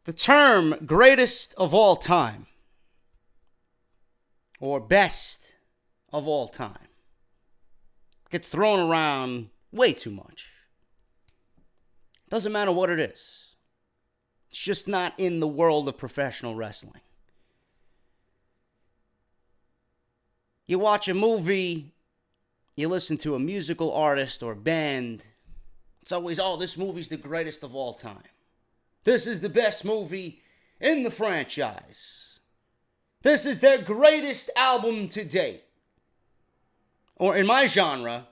The term greatest of all time or best of all time gets thrown around way too much. Doesn't matter what it is. It's just not in the world of professional wrestling. You watch a movie, you listen to a musical artist or band, it's always, oh, this movie's the greatest of all time. This is the best movie in the franchise. This is their greatest album to date. Or in my genre,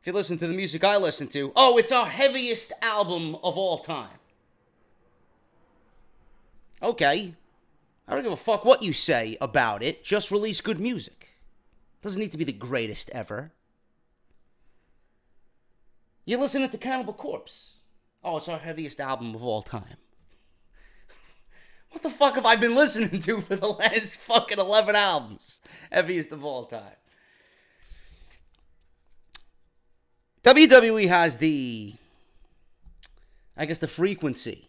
if you listen to the music I listen to, oh, it's our heaviest album of all time. Okay, I don't give a fuck what you say about it. Just release good music. Doesn't need to be the greatest ever. You're listening to Cannibal Corpse. Oh, it's our heaviest album of all time. What the fuck have I been listening to for the last fucking 11 albums? Heaviest of all time. WWE has the frequency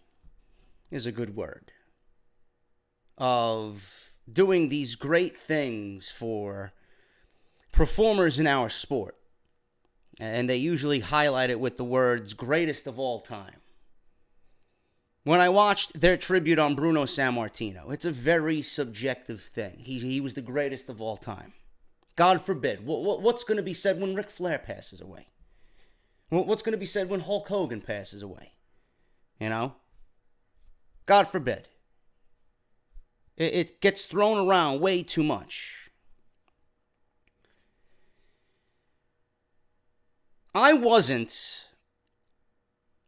is a good word, of doing these great things for performers in our sport. And they usually highlight it with the words, greatest of all time. When I watched their tribute on Bruno Sammartino, it's a very subjective thing. He was the greatest of all time. God forbid. What's going to be said when Ric Flair passes away? What's going to be said when Hulk Hogan passes away? You know? God forbid. It gets thrown around way too much. I wasn't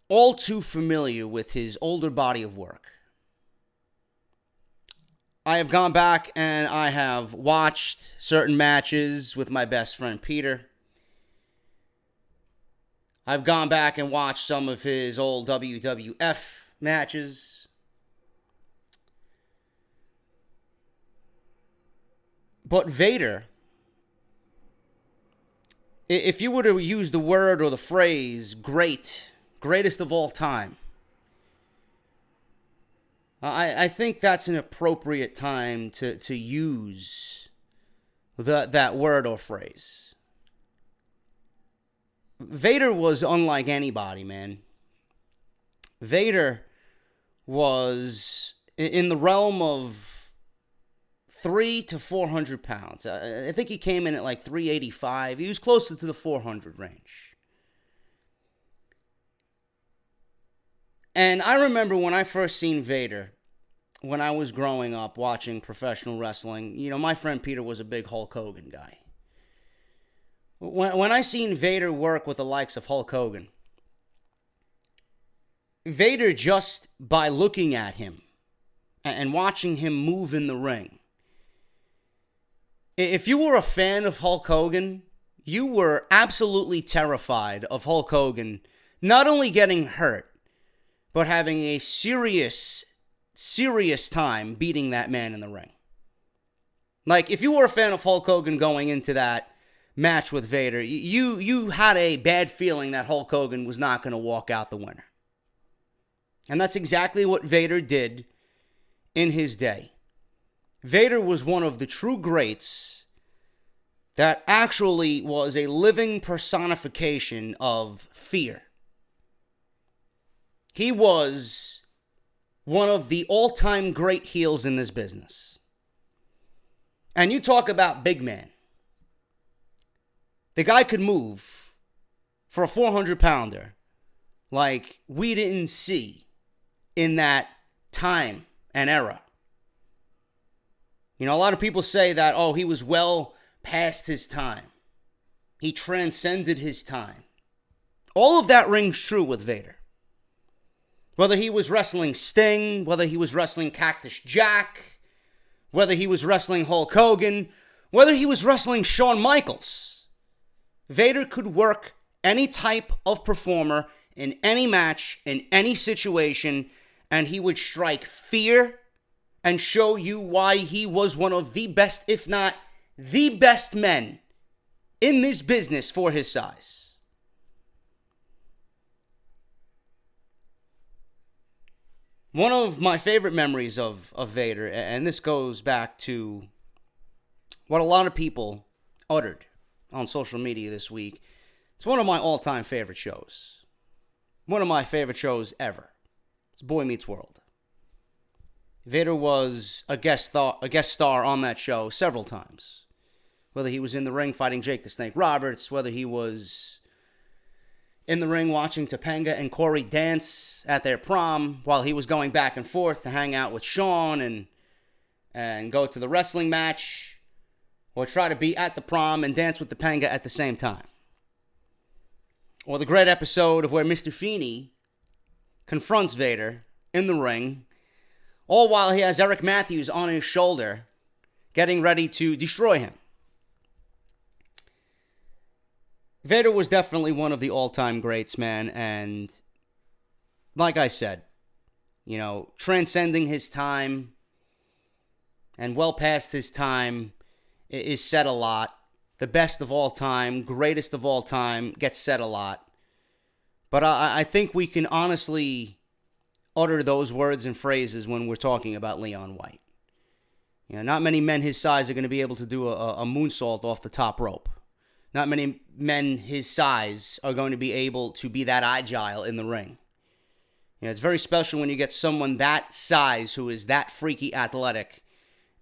all too familiar with his older body of work. I have gone back and I have watched certain matches with my best friend Peter. I've gone back and watched some of his old WWF matches. But Vader, if you were to use the word or the phrase greatest of all time, I think that's an appropriate time to use that word or phrase. Vader was unlike anybody, man. Vader was in the realm of 300 to 400 pounds. I think he came in at like 385. He was closer to the 400 range. And I remember when I first seen Vader, when I was growing up watching professional wrestling, you know, my friend Peter was a big Hulk Hogan guy. When I seen Vader work with the likes of Hulk Hogan, Vader, just by looking at him and watching him move in the ring, if you were a fan of Hulk Hogan, you were absolutely terrified of Hulk Hogan not only getting hurt, but having a serious time beating that man in the ring. Like, if you were a fan of Hulk Hogan going into that match with Vader, you had a bad feeling that Hulk Hogan was not going to walk out the winner. And that's exactly what Vader did in his day. Vader was one of the true greats that actually was a living personification of fear. He was one of the all-time great heels in this business. And you talk about big man. The guy could move for a 400-pounder like we didn't see in that time and era. You know, a lot of people say that, oh, he was well past his time. He transcended his time. All of that rings true with Vader. Whether he was wrestling Sting, whether he was wrestling Cactus Jack, whether he was wrestling Hulk Hogan, whether he was wrestling Shawn Michaels, Vader could work any type of performer in any match, in any situation, and he would strike fear and show you why he was one of the best, if not the best men in this business for his size. One of my favorite memories of Vader, and this goes back to what a lot of people uttered on social media this week. It's one of my all-time favorite shows. One of my favorite shows ever. It's Boy Meets World. Vader was a guest star on that show several times. Whether he was in the ring fighting Jake the Snake Roberts, whether he was in the ring watching Topanga and Corey dance at their prom while he was going back and forth to hang out with Shawn and go to the wrestling match, or try to be at the prom and dance with Topanga at the same time. Or the great episode of where Mr. Feeney confronts Vader in the ring, all while he has Eric Matthews on his shoulder, getting ready to destroy him. Vader was definitely one of the all-time greats, man, and like I said, transcending his time and well past his time is said a lot. The best of all time, greatest of all time gets said a lot. But I think we can honestly utter those words and phrases when we're talking about Leon White. Not many men his size are going to be able to do a moonsault off the top rope. Not many men his size are going to be able to be that agile in the ring. It's very special when you get someone that size who is that freaky athletic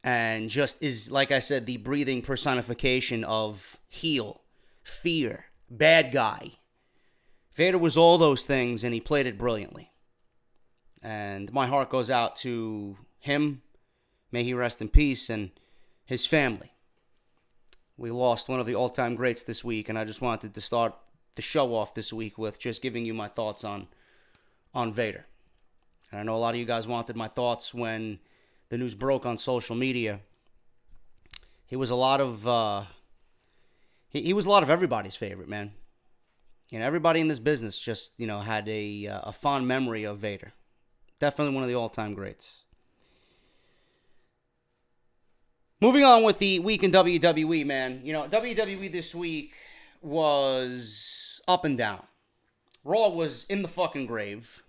and just is, like I said, the breathing personification of heel, fear, bad guy. Vader was all those things, and he played it brilliantly. And my heart goes out to him. May he rest in peace, and his family. We lost one of the all-time greats this week, and I just wanted to start the show off this week with just giving you my thoughts on Vader. And I know a lot of you guys wanted my thoughts when the news broke on social media. He was a lot of he was a lot of everybody's favorite, man. Everybody in this business just had a fond memory of Vader. Definitely one of the all-time greats. Moving on with the week in WWE, man. WWE this week was up and down. Raw was in the fucking grave.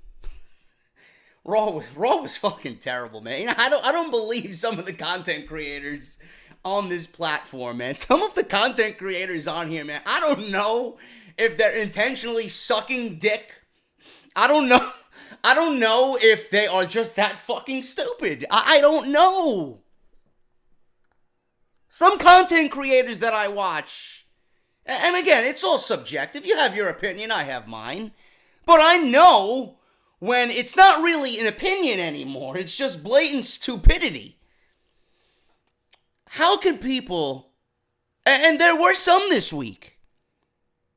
Raw was fucking terrible, man. I don't believe some of the content creators on this platform, man. Some of the content creators on here, man. I don't know if they're intentionally sucking dick. I don't know if they are just that fucking stupid. I don't know. Some content creators that I watch, and again, it's all subjective. You have your opinion, I have mine. But I know when it's not really an opinion anymore. It's just blatant stupidity. How can people, and there were some this week,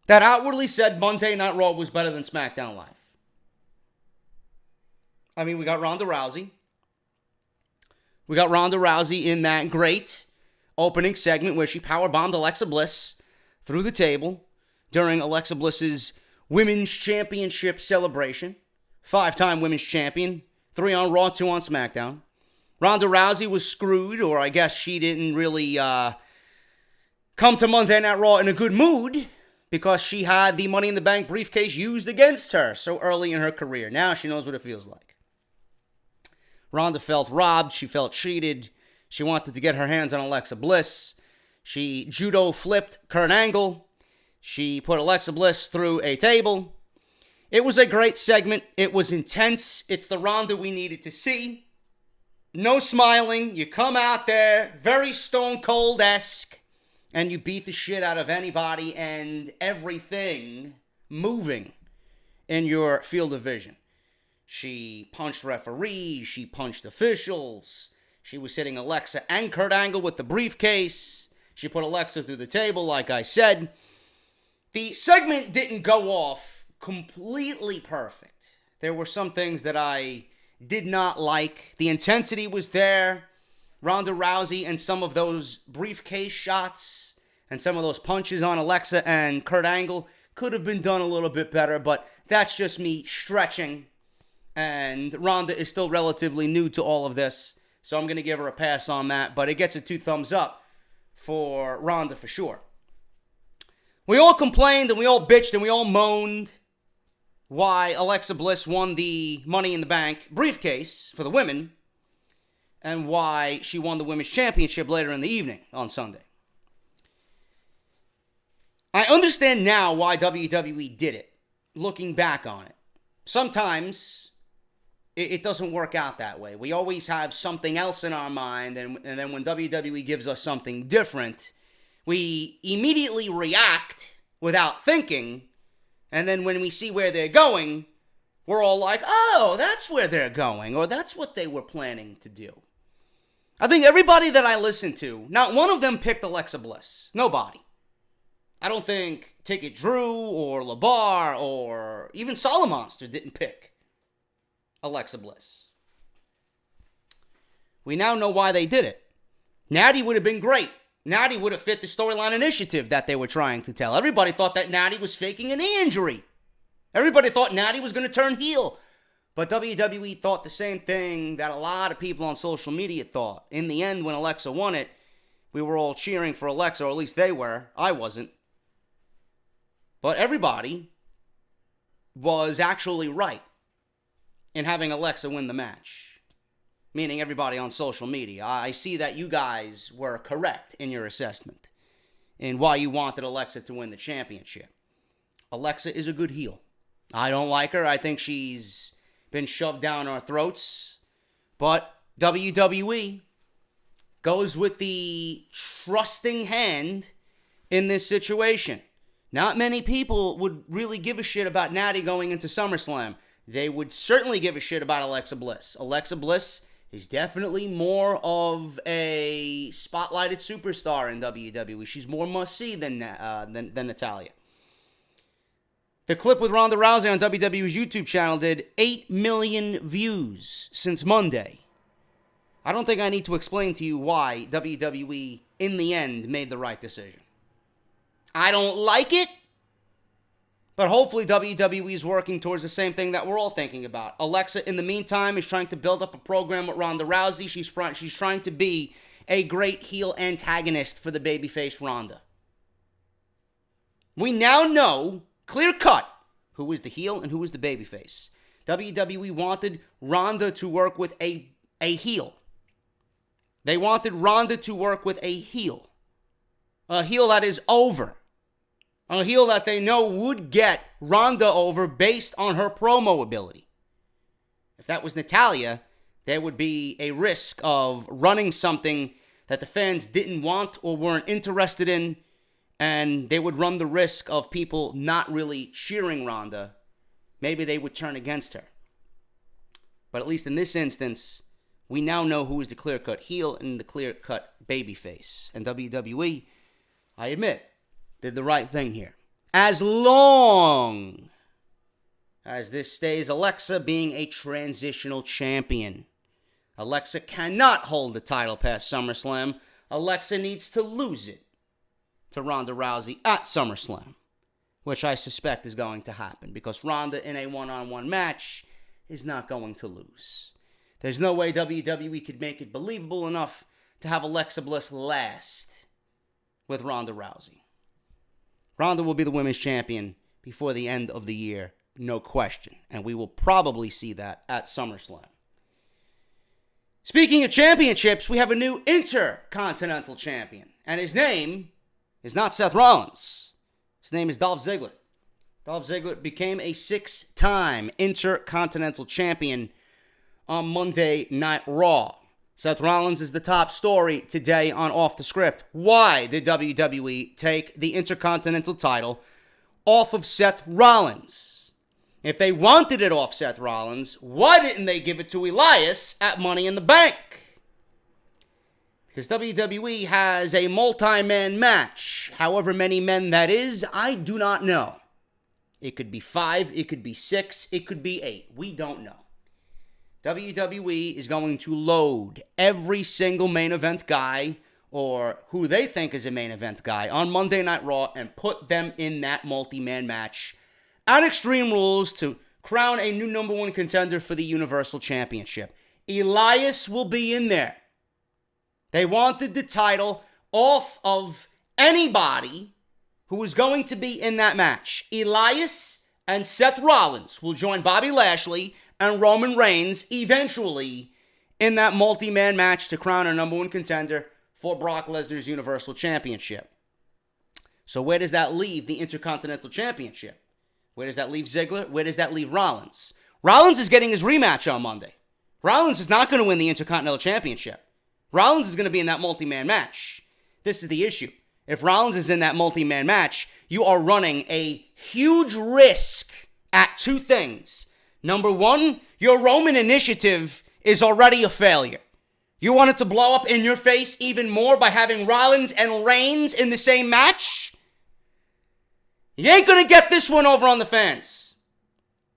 that outwardly said Monday Night Raw was better than Smackdown Live. I mean, we got Ronda Rousey. We got Ronda Rousey in that great opening segment where she powerbombed Alexa Bliss through the table during Alexa Bliss's Women's Championship celebration. 5-time Women's Champion. 3 on Raw, 2 on SmackDown. Ronda Rousey was screwed, or I guess she didn't really come to Monday Night Raw in a good mood because she had the Money in the Bank briefcase used against her so early in her career. Now she knows what it feels like. Ronda felt robbed. She felt cheated. She wanted to get her hands on Alexa Bliss. She judo flipped Kurt Angle. She put Alexa Bliss through a table. It was a great segment. It was intense. It's the Ronda we needed to see. No smiling. You come out there, very Stone Cold-esque, and you beat the shit out of anybody and everything moving in your field of vision. She punched referees. She punched officials. She was hitting Alexa and Kurt Angle with the briefcase. She put Alexa through the table, like I said. The segment didn't go off completely perfect. There were some things that I did not like. The intensity was there. Ronda Rousey and some of those briefcase shots and some of those punches on Alexa and Kurt Angle could have been done a little bit better, but that's just me stretching. And Ronda is still relatively new to all of this, so I'm going to give her a pass on that, but it gets a 2 thumbs up for Ronda for sure. We all complained and we all bitched and we all moaned why Alexa Bliss won the Money in the Bank briefcase for the women and why she won the Women's Championship later in the evening on Sunday. I understand now why WWE did it, looking back on it. Sometimes it doesn't work out that way. We always have something else in our mind, and then when WWE gives us something different, we immediately react without thinking, and then when we see where they're going, we're all like, oh, that's where they're going, or that's what they were planning to do. I think everybody that I listened to, not one of them picked Alexa Bliss. Nobody. I don't think Ticket Drew or LeBar or even Solomonster didn't pick Alexa Bliss. We now know why they did it. Natty would have been great. Natty would have fit the storyline initiative that they were trying to tell. Everybody thought that Natty was faking a knee injury. Everybody thought Natty was going to turn heel. But WWE thought the same thing that a lot of people on social media thought. In the end, when Alexa won it, we were all cheering for Alexa, or at least they were. I wasn't. But everybody was actually right in having Alexa win the match. Meaning everybody on social media. I see that you guys were correct in your assessment in why you wanted Alexa to win the championship. Alexa is a good heel. I don't like her. I think she's been shoved down our throats. But WWE goes with the trusting hand in this situation. Not many people would really give a shit about Natty going into SummerSlam. They would certainly give a shit about Alexa Bliss. Alexa Bliss is definitely more of a spotlighted superstar in WWE. She's more must-see than Natalya. The clip with Ronda Rousey on WWE's YouTube channel did 8 million views since Monday. I don't think I need to explain to you why WWE, in the end, made the right decision. I don't like it, but hopefully WWE is working towards the same thing that we're all thinking about. Alexa, in the meantime, is trying to build up a program with Ronda Rousey. She's trying to be a great heel antagonist for the babyface Ronda. We now know, clear cut, who is the heel and who is the babyface. WWE wanted Ronda to work with a heel. They wanted Ronda to work with a heel. A heel that is over. A heel that they know would get Ronda over based on her promo ability. If that was Natalya, there would be a risk of running something that the fans didn't want or weren't interested in, and they would run the risk of people not really cheering Ronda. Maybe they would turn against her. But at least in this instance, we now know who is the clear-cut heel and the clear-cut babyface. And WWE, I admit, did the right thing here. As long as this stays Alexa being a transitional champion. Alexa cannot hold the title past SummerSlam. Alexa needs to lose it to Ronda Rousey at SummerSlam, which I suspect is going to happen because Ronda in a one-on-one match is not going to lose. There's no way WWE could make it believable enough to have Alexa Bliss last with Ronda Rousey. Ronda will be the women's champion before the end of the year, no question. And we will probably see that at SummerSlam. Speaking of championships, we have a new Intercontinental champion. And his name is not Seth Rollins. His name is Dolph Ziggler. Dolph Ziggler became a 6-time Intercontinental champion on Monday Night Raw. Seth Rollins is the top story today on Off the Script. Why did WWE take the Intercontinental title off of Seth Rollins? If they wanted it off Seth Rollins, why didn't they give it to Elias at Money in the Bank? Because WWE has a multi-man match. However many men that is, I do not know. It could be 5, it could be 6, it could be 8. We don't know. WWE is going to load every single main event guy or who they think is a main event guy on Monday Night Raw and put them in that multi-man match at Extreme Rules to crown a new number 1 contender for the Universal Championship. Elias will be in there. They wanted the title off of anybody who was going to be in that match. Elias And Seth Rollins will join Bobby Lashley and Roman Reigns eventually in that multi-man match to crown a number one contender for Brock Lesnar's Universal Championship. So where does that leave the Intercontinental Championship? Where does that leave Ziggler? Where does that leave Rollins? Rollins is getting his rematch on Monday. Rollins is not going to win the Intercontinental Championship. Rollins is going to be in that multi-man match. This is the issue. If Rollins is in that multi-man match, you are running a huge risk at two things. Number one, your Roman initiative is already a failure. You want it to blow up in your face even more by having Rollins and Reigns in the same match? You ain't going to get this one over on the fans.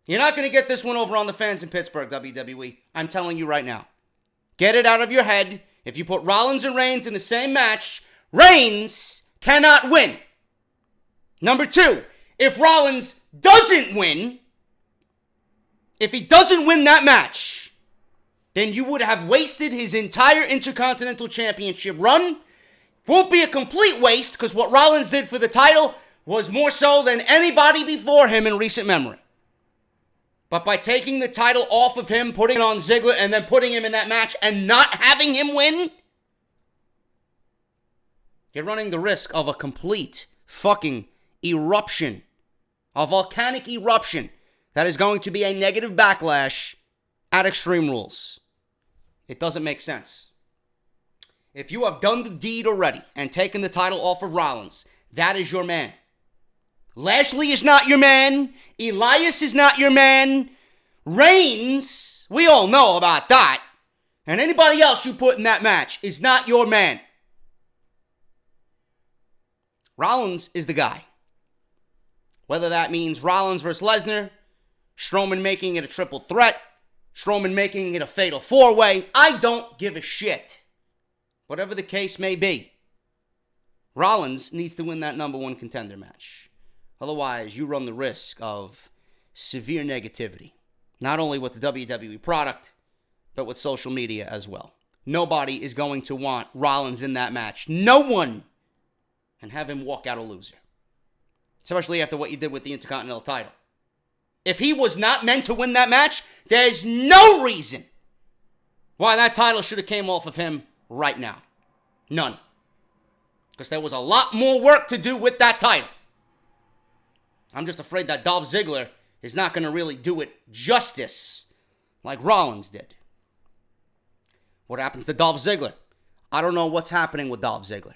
You're not going to get this one over on the fans in Pittsburgh, WWE. I'm telling you right now. Get it out of your head. If you put Rollins and Reigns in the same match, Reigns cannot win. Number two, if Rollins doesn't win, if he doesn't win that match, then you would have wasted his entire Intercontinental Championship run. Won't be a complete waste because what Rollins did for the title was more so than anybody before him in recent memory. But by taking the title off of him, putting it on Ziggler, and then putting him in that match and not having him win, you're running the risk of a complete fucking eruption, a volcanic eruption that is going to be a negative backlash at Extreme Rules. It doesn't make sense. If you have done the deed already and taken the title off of Rollins, that is your man. Lashley is not your man. Elias is not your man. Reigns, we all know about that. And anybody else you put in that match is not your man. Rollins is the guy. Whether that means Rollins versus Lesnar, Strowman making it a triple threat, Strowman making it a fatal four-way, I don't give a shit. Whatever the case may be, Rollins needs to win that number one contender match. Otherwise, you run the risk of severe negativity. Not only with the WWE product, but with social media as well. Nobody is going to want Rollins in that match. No one. And have him walk out a loser. Especially after what you did with the Intercontinental title. If he was not meant to win that match, there's no reason why that title should have came off of him right now. None. Because there was a lot more work to do with that title. I'm just afraid that Dolph Ziggler is not going to really do it justice like Rollins did. What happens to Dolph Ziggler? I don't know what's happening with Dolph Ziggler.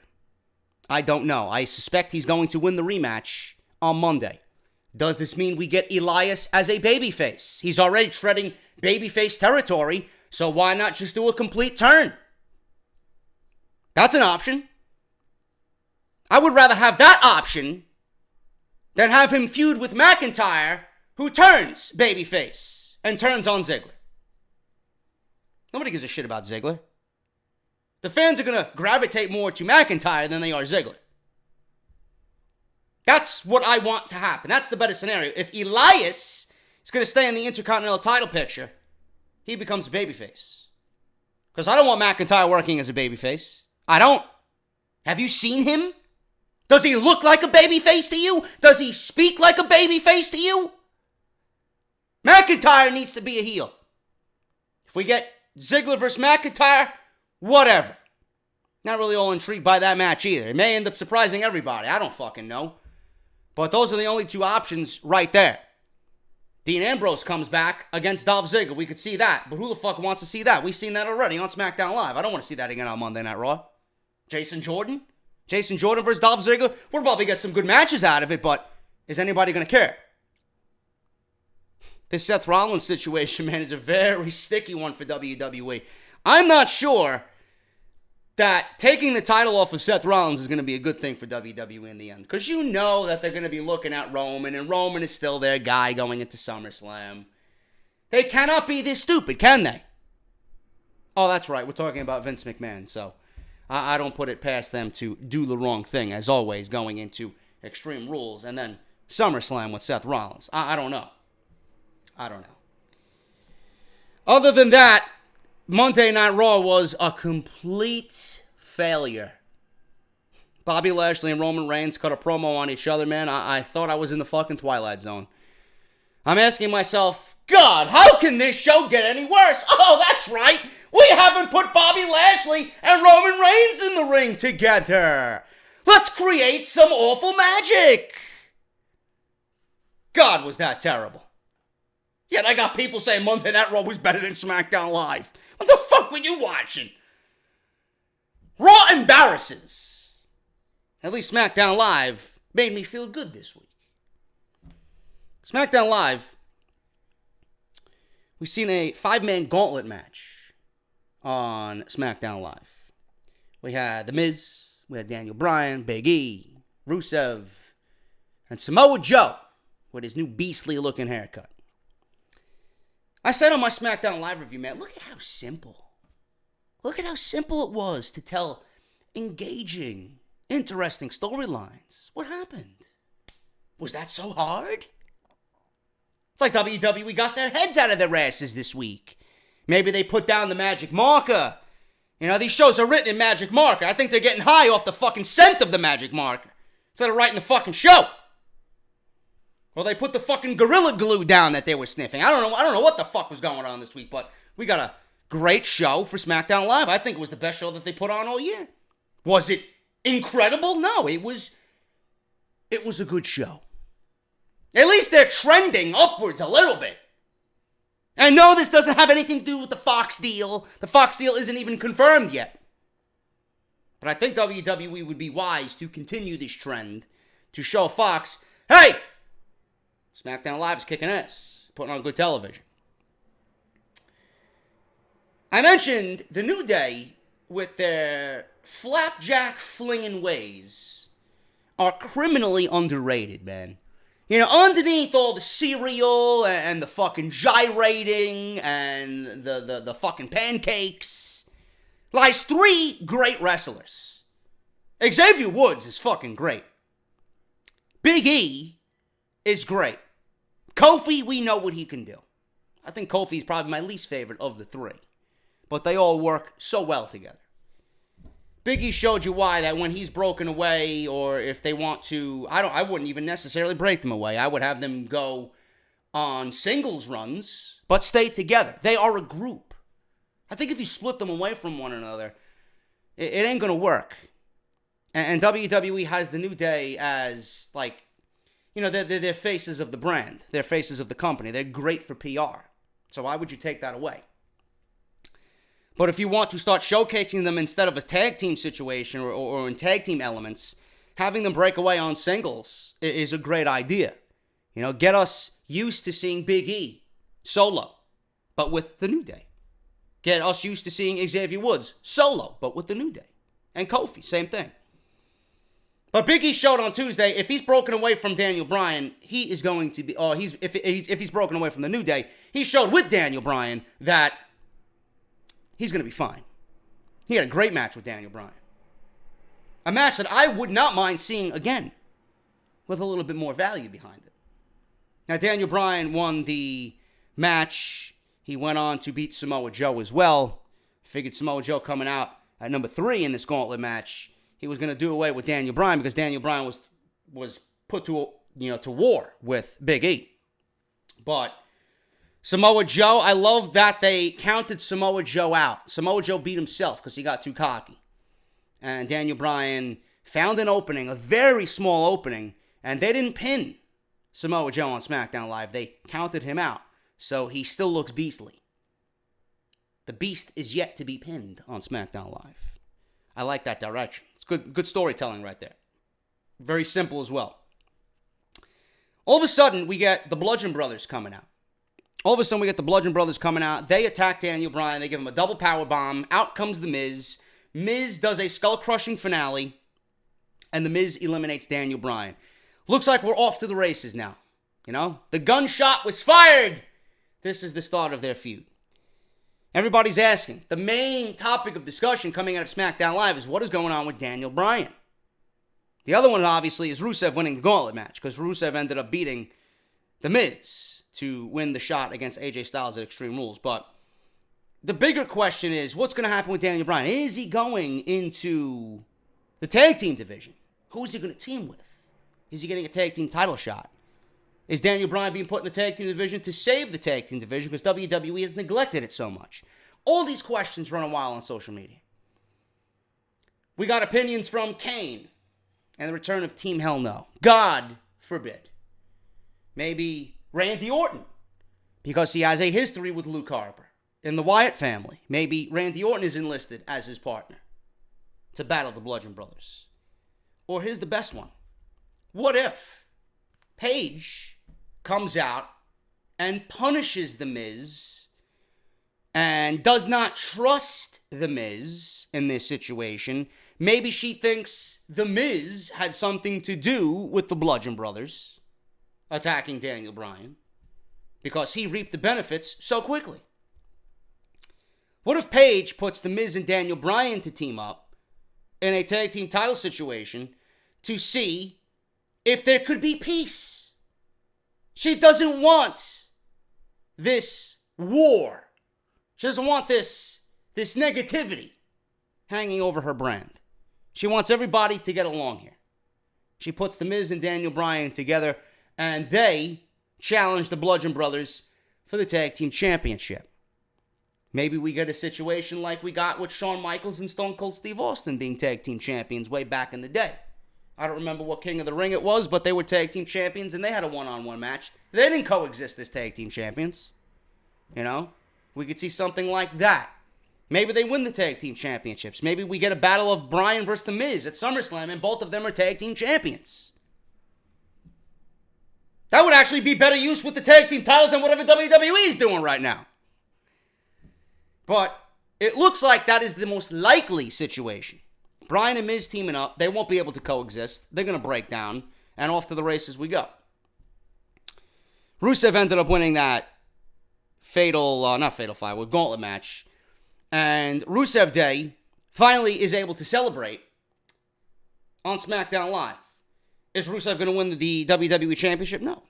I don't know. I suspect he's going to win the rematch on Monday. Does this mean we get Elias as a babyface? He's already treading babyface territory, so why not just do a complete turn? That's an option. I would rather have that option than have him feud with McIntyre, who turns babyface and turns on Ziggler. Nobody gives a shit about Ziggler. The fans are going to gravitate more to McIntyre than they are Ziggler. That's what I want to happen. That's the better scenario. If Elias is going to stay in the Intercontinental title picture, he becomes a babyface. Because I don't want McIntyre working as a babyface. I don't. Have you seen him? Does he look like a babyface to you? Does he speak like a babyface to you? McIntyre needs to be a heel. If we get Ziggler versus McIntyre, whatever. Not really all intrigued by that match either. It may end up surprising everybody. I don't fucking know. But those are the only two options right there. Dean Ambrose comes back against Dolph Ziggler. We could see that. But who the fuck wants to see that? We've seen that already on Smackdown Live. I don't want to see that again on Monday Night Raw. Jason Jordan versus Dolph Ziggler? We'll probably get some good matches out of it, but is anybody going to care? This Seth Rollins situation, man, is a very sticky one for WWE. I'm not sure that taking the title off of Seth Rollins is going to be a good thing for WWE in the end. Because you know that they're going to be looking at Roman, and Roman is still their guy going into SummerSlam. They cannot be this stupid, can they? Oh, that's right. We're talking about Vince McMahon, so I don't put it past them to do the wrong thing, as always, going into Extreme Rules and then SummerSlam with Seth Rollins. I don't know. Other than that, Monday Night Raw was a complete failure. Bobby Lashley and Roman Reigns cut a promo on each other, man. I thought I was in the fucking Twilight Zone. I'm asking myself, God, how can this show get any worse? Oh, that's right. We haven't put Bobby Lashley and Roman Reigns in the ring together. Let's create some awful magic. God, was that terrible. Yet I got people saying Monday Night Raw was better than SmackDown Live. What the fuck were you watching? Raw embarrasses. At least SmackDown Live made me feel good this week. SmackDown Live, we've seen a 5-man gauntlet match on SmackDown Live. We had The Miz, we had Daniel Bryan, Big E, Rusev, and Samoa Joe with his new beastly looking haircut. I said on my SmackDown Live review, man, look at how simple. Look at how simple it was to tell engaging, interesting storylines. What happened? Was that so hard? It's like WWE got their heads out of their asses this week. Maybe they put down the magic marker. You know, these shows are written in magic marker. I think they're getting high off the fucking scent of the magic marker instead of writing the fucking show. Or they put the fucking Gorilla Glue down that they were sniffing. I don't know what the fuck was going on this week, but we got a great show for SmackDown Live. I think it was the best show that they put on all year. Was it incredible? No, it was a good show. At least they're trending upwards a little bit. And no, this doesn't have anything to do with the Fox deal. The Fox deal isn't even confirmed yet. But I think WWE would be wise to continue this trend to show Fox, hey, SmackDown Live is kicking ass, putting on good television. I mentioned the New Day with their flapjack flinging ways are criminally underrated, man. You know, underneath all the cereal and the fucking gyrating and the fucking pancakes lies 3 great wrestlers. Xavier Woods is fucking great. Big E is great. Kofi, we know what he can do. I think Kofi is probably my least favorite of the 3. But they all work so well together. Big E showed you why, that when he's broken away, or if they want to, I wouldn't even necessarily break them away. I would have them go on singles runs, but stay together. They are a group. I think if you split them away from one another, it ain't gonna work. And WWE has the New Day as, like, you know, they're faces of the brand. They're faces of the company. They're great for PR. So why would you take that away? But if you want to start showcasing them instead of a tag team situation or in tag team elements, having them break away on singles is a great idea. You know, get us used to seeing Big E solo, but with the New Day. Get us used to seeing Xavier Woods solo, but with the New Day. And Kofi, same thing. But Big E showed on Tuesday, if he's broken away from Daniel Bryan, he is going to be, if he's broken away from the New Day, he showed with Daniel Bryan that he's going to be fine. He had a great match with Daniel Bryan. A match that I would not mind seeing again, with a little bit more value behind it. Now, Daniel Bryan won the match. He went on to beat Samoa Joe as well. Figured Samoa Joe coming out at number 3 in this gauntlet match, he was going to do away with Daniel Bryan because Daniel Bryan was put to war with Big E. But Samoa Joe, I love that they counted Samoa Joe out. Samoa Joe beat himself because he got too cocky. And Daniel Bryan found an opening, a very small opening, and they didn't pin Samoa Joe on SmackDown Live. They counted him out. So he still looks beastly. The beast is yet to be pinned on SmackDown Live. I like that direction. It's good storytelling right there. Very simple as well. All of a sudden, we get the Bludgeon Brothers coming out. They attack Daniel Bryan. They give him a double power bomb. Out comes The Miz. Miz does a skull-crushing finale. And The Miz eliminates Daniel Bryan. Looks like we're off to the races now. You know? The gunshot was fired. This is the start of their feud. Everybody's asking. The main topic of discussion coming out of SmackDown Live is what is going on with Daniel Bryan. The other one, obviously, is Rusev winning the gauntlet match, because Rusev ended up beating The Miz to win the shot against AJ Styles at Extreme Rules. But the bigger question is, what's going to happen with Daniel Bryan? Is he going into the tag team division? Who is he going to team with? Is he getting a tag team title shot? Is Daniel Bryan being put in the tag team division to save the tag team division because WWE has neglected it so much? All these questions run a while on social media. We got opinions from Kane and the return of Team Hell No. God forbid. Maybe Randy Orton, because he has a history with Luke Harper. In the Wyatt family, maybe Randy Orton is enlisted as his partner to battle the Bludgeon Brothers. Or here's the best one. What if Paige comes out and punishes The Miz and does not trust The Miz in this situation? Maybe she thinks The Miz had something to do with the Bludgeon Brothers attacking Daniel Bryan because he reaped the benefits so quickly. What if Paige puts The Miz and Daniel Bryan to team up in a tag team title situation to see if there could be peace? She doesn't want this war. She doesn't want this negativity hanging over her brand. She wants everybody to get along here. She puts The Miz and Daniel Bryan together, and they challenge the Bludgeon Brothers for the tag team championship. Maybe we get a situation like we got with Shawn Michaels and Stone Cold Steve Austin being tag team champions way back in the day. I don't remember what King of the Ring it was, but they were tag team champions and they had a one-on-one match. They didn't coexist as tag team champions. You know? We could see something like that. Maybe they win the tag team championships. Maybe we get a battle of Bryan versus The Miz at SummerSlam and both of them are tag team champions. That would actually be better use with the tag team titles than whatever WWE is doing right now. But it looks like that is the most likely situation. Bryan and Miz teaming up. They won't be able to coexist. They're going to break down. And off to the races we go. Rusev ended up winning that gauntlet match. And Rusev Day finally is able to celebrate on SmackDown Live. Is Rusev going to win the WWE Championship? No.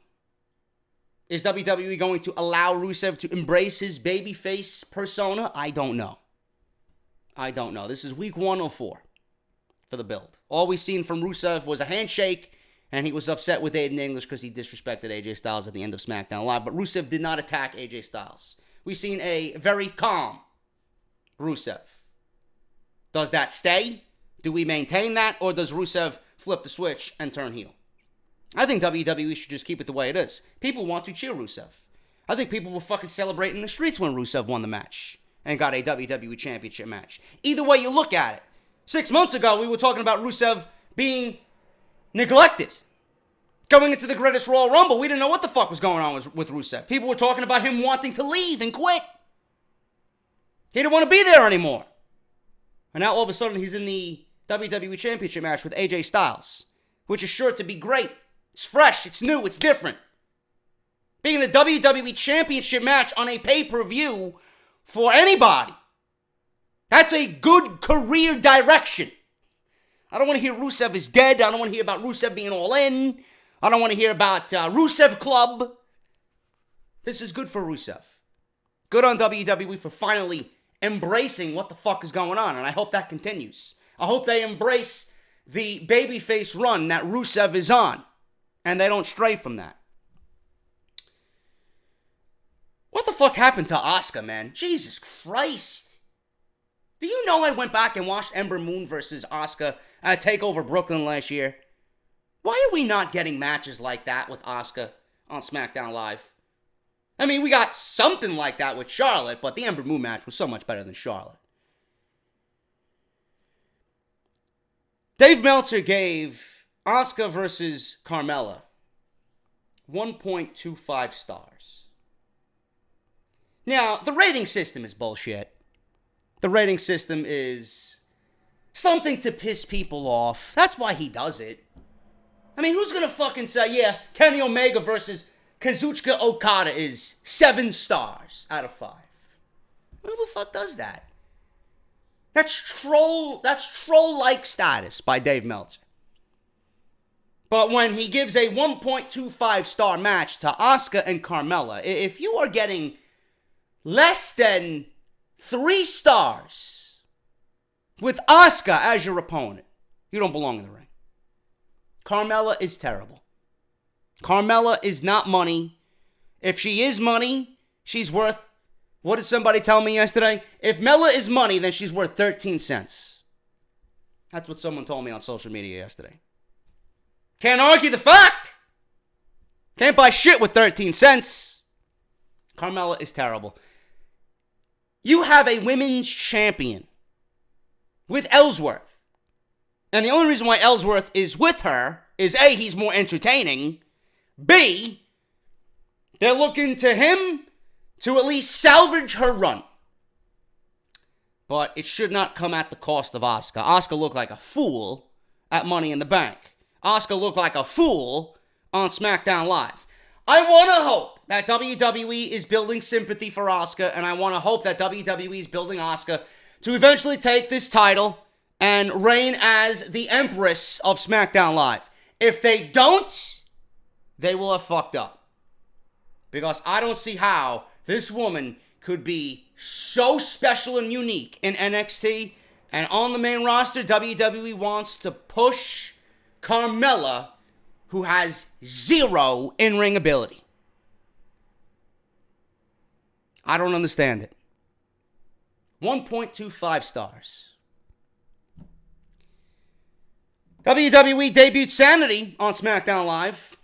Is WWE going to allow Rusev to embrace his babyface persona? I don't know. This is week 104 for the build. All we've seen from Rusev was a handshake, and he was upset with Aiden English because he disrespected AJ Styles at the end of SmackDown Live. But Rusev did not attack AJ Styles. We've seen a very calm Rusev. Does that stay? Do we maintain that? Or does Rusev flip the switch and turn heel? I think WWE should just keep it the way it is. People want to cheer Rusev. I think people were fucking celebrating in the streets when Rusev won the match and got a WWE Championship match. Either way you look at it. 6 months ago, we were talking about Rusev being neglected. Going into the Greatest Royal Rumble, we didn't know what the fuck was going on with Rusev. People were talking about him wanting to leave and quit. He didn't want to be there anymore. And now all of a sudden he's in the WWE Championship match with AJ Styles, which is sure to be great. It's fresh, it's new, it's different. Being in a WWE Championship match on a pay-per-view for anybody, that's a good career direction. I don't want to hear Rusev is dead. I don't want to hear about Rusev being all in. I don't want to hear about Rusev Club. This is good for Rusev. Good on WWE for finally embracing what the fuck is going on, and I hope that continues. I hope they embrace the babyface run that Rusev is on, and they don't stray from that. What the fuck happened to Asuka, man? Jesus Christ. Do you know I went back and watched Ember Moon versus Asuka at TakeOver Brooklyn last year? Why are we not getting matches like that with Asuka on SmackDown Live? I mean, we got something like that with Charlotte, but the Ember Moon match was so much better than Charlotte. Dave Meltzer gave Asuka versus Carmella 1.25 stars. Now, the rating system is bullshit. The rating system is something to piss people off. That's why he does it. I mean, who's gonna fucking say, yeah, Kenny Omega versus Kazuchika Okada is 7 stars out of 5? Who the fuck does that? That's troll-like status by Dave Meltzer. But when he gives a 1.25 star match to Asuka and Carmella, if you are getting less than 3 stars with Asuka as your opponent, you don't belong in the ring. Carmella is terrible. Carmella is not money. If she is money, she's worth, what did somebody tell me yesterday? If Mella is money, then she's worth 13 cents. That's what someone told me on social media yesterday. Can't argue the fact. Can't buy shit with 13 cents. Carmella is terrible. You have a women's champion with Ellsworth. And the only reason why Ellsworth is with her is A, he's more entertaining. B, they're looking to him to at least salvage her run. But it should not come at the cost of Asuka. Asuka looked like a fool at Money in the Bank. Asuka looked like a fool on SmackDown Live. I want to hope that WWE is building sympathy for Asuka, and I want to hope that WWE is building Asuka to eventually take this title and reign as the Empress of SmackDown Live. If they don't, they will have fucked up. Because I don't see how this woman could be so special and unique in NXT, and on the main roster, WWE wants to push Carmella, who has zero in-ring ability. I don't understand it. 1.25 stars. WWE debuted Sanity on SmackDown Live.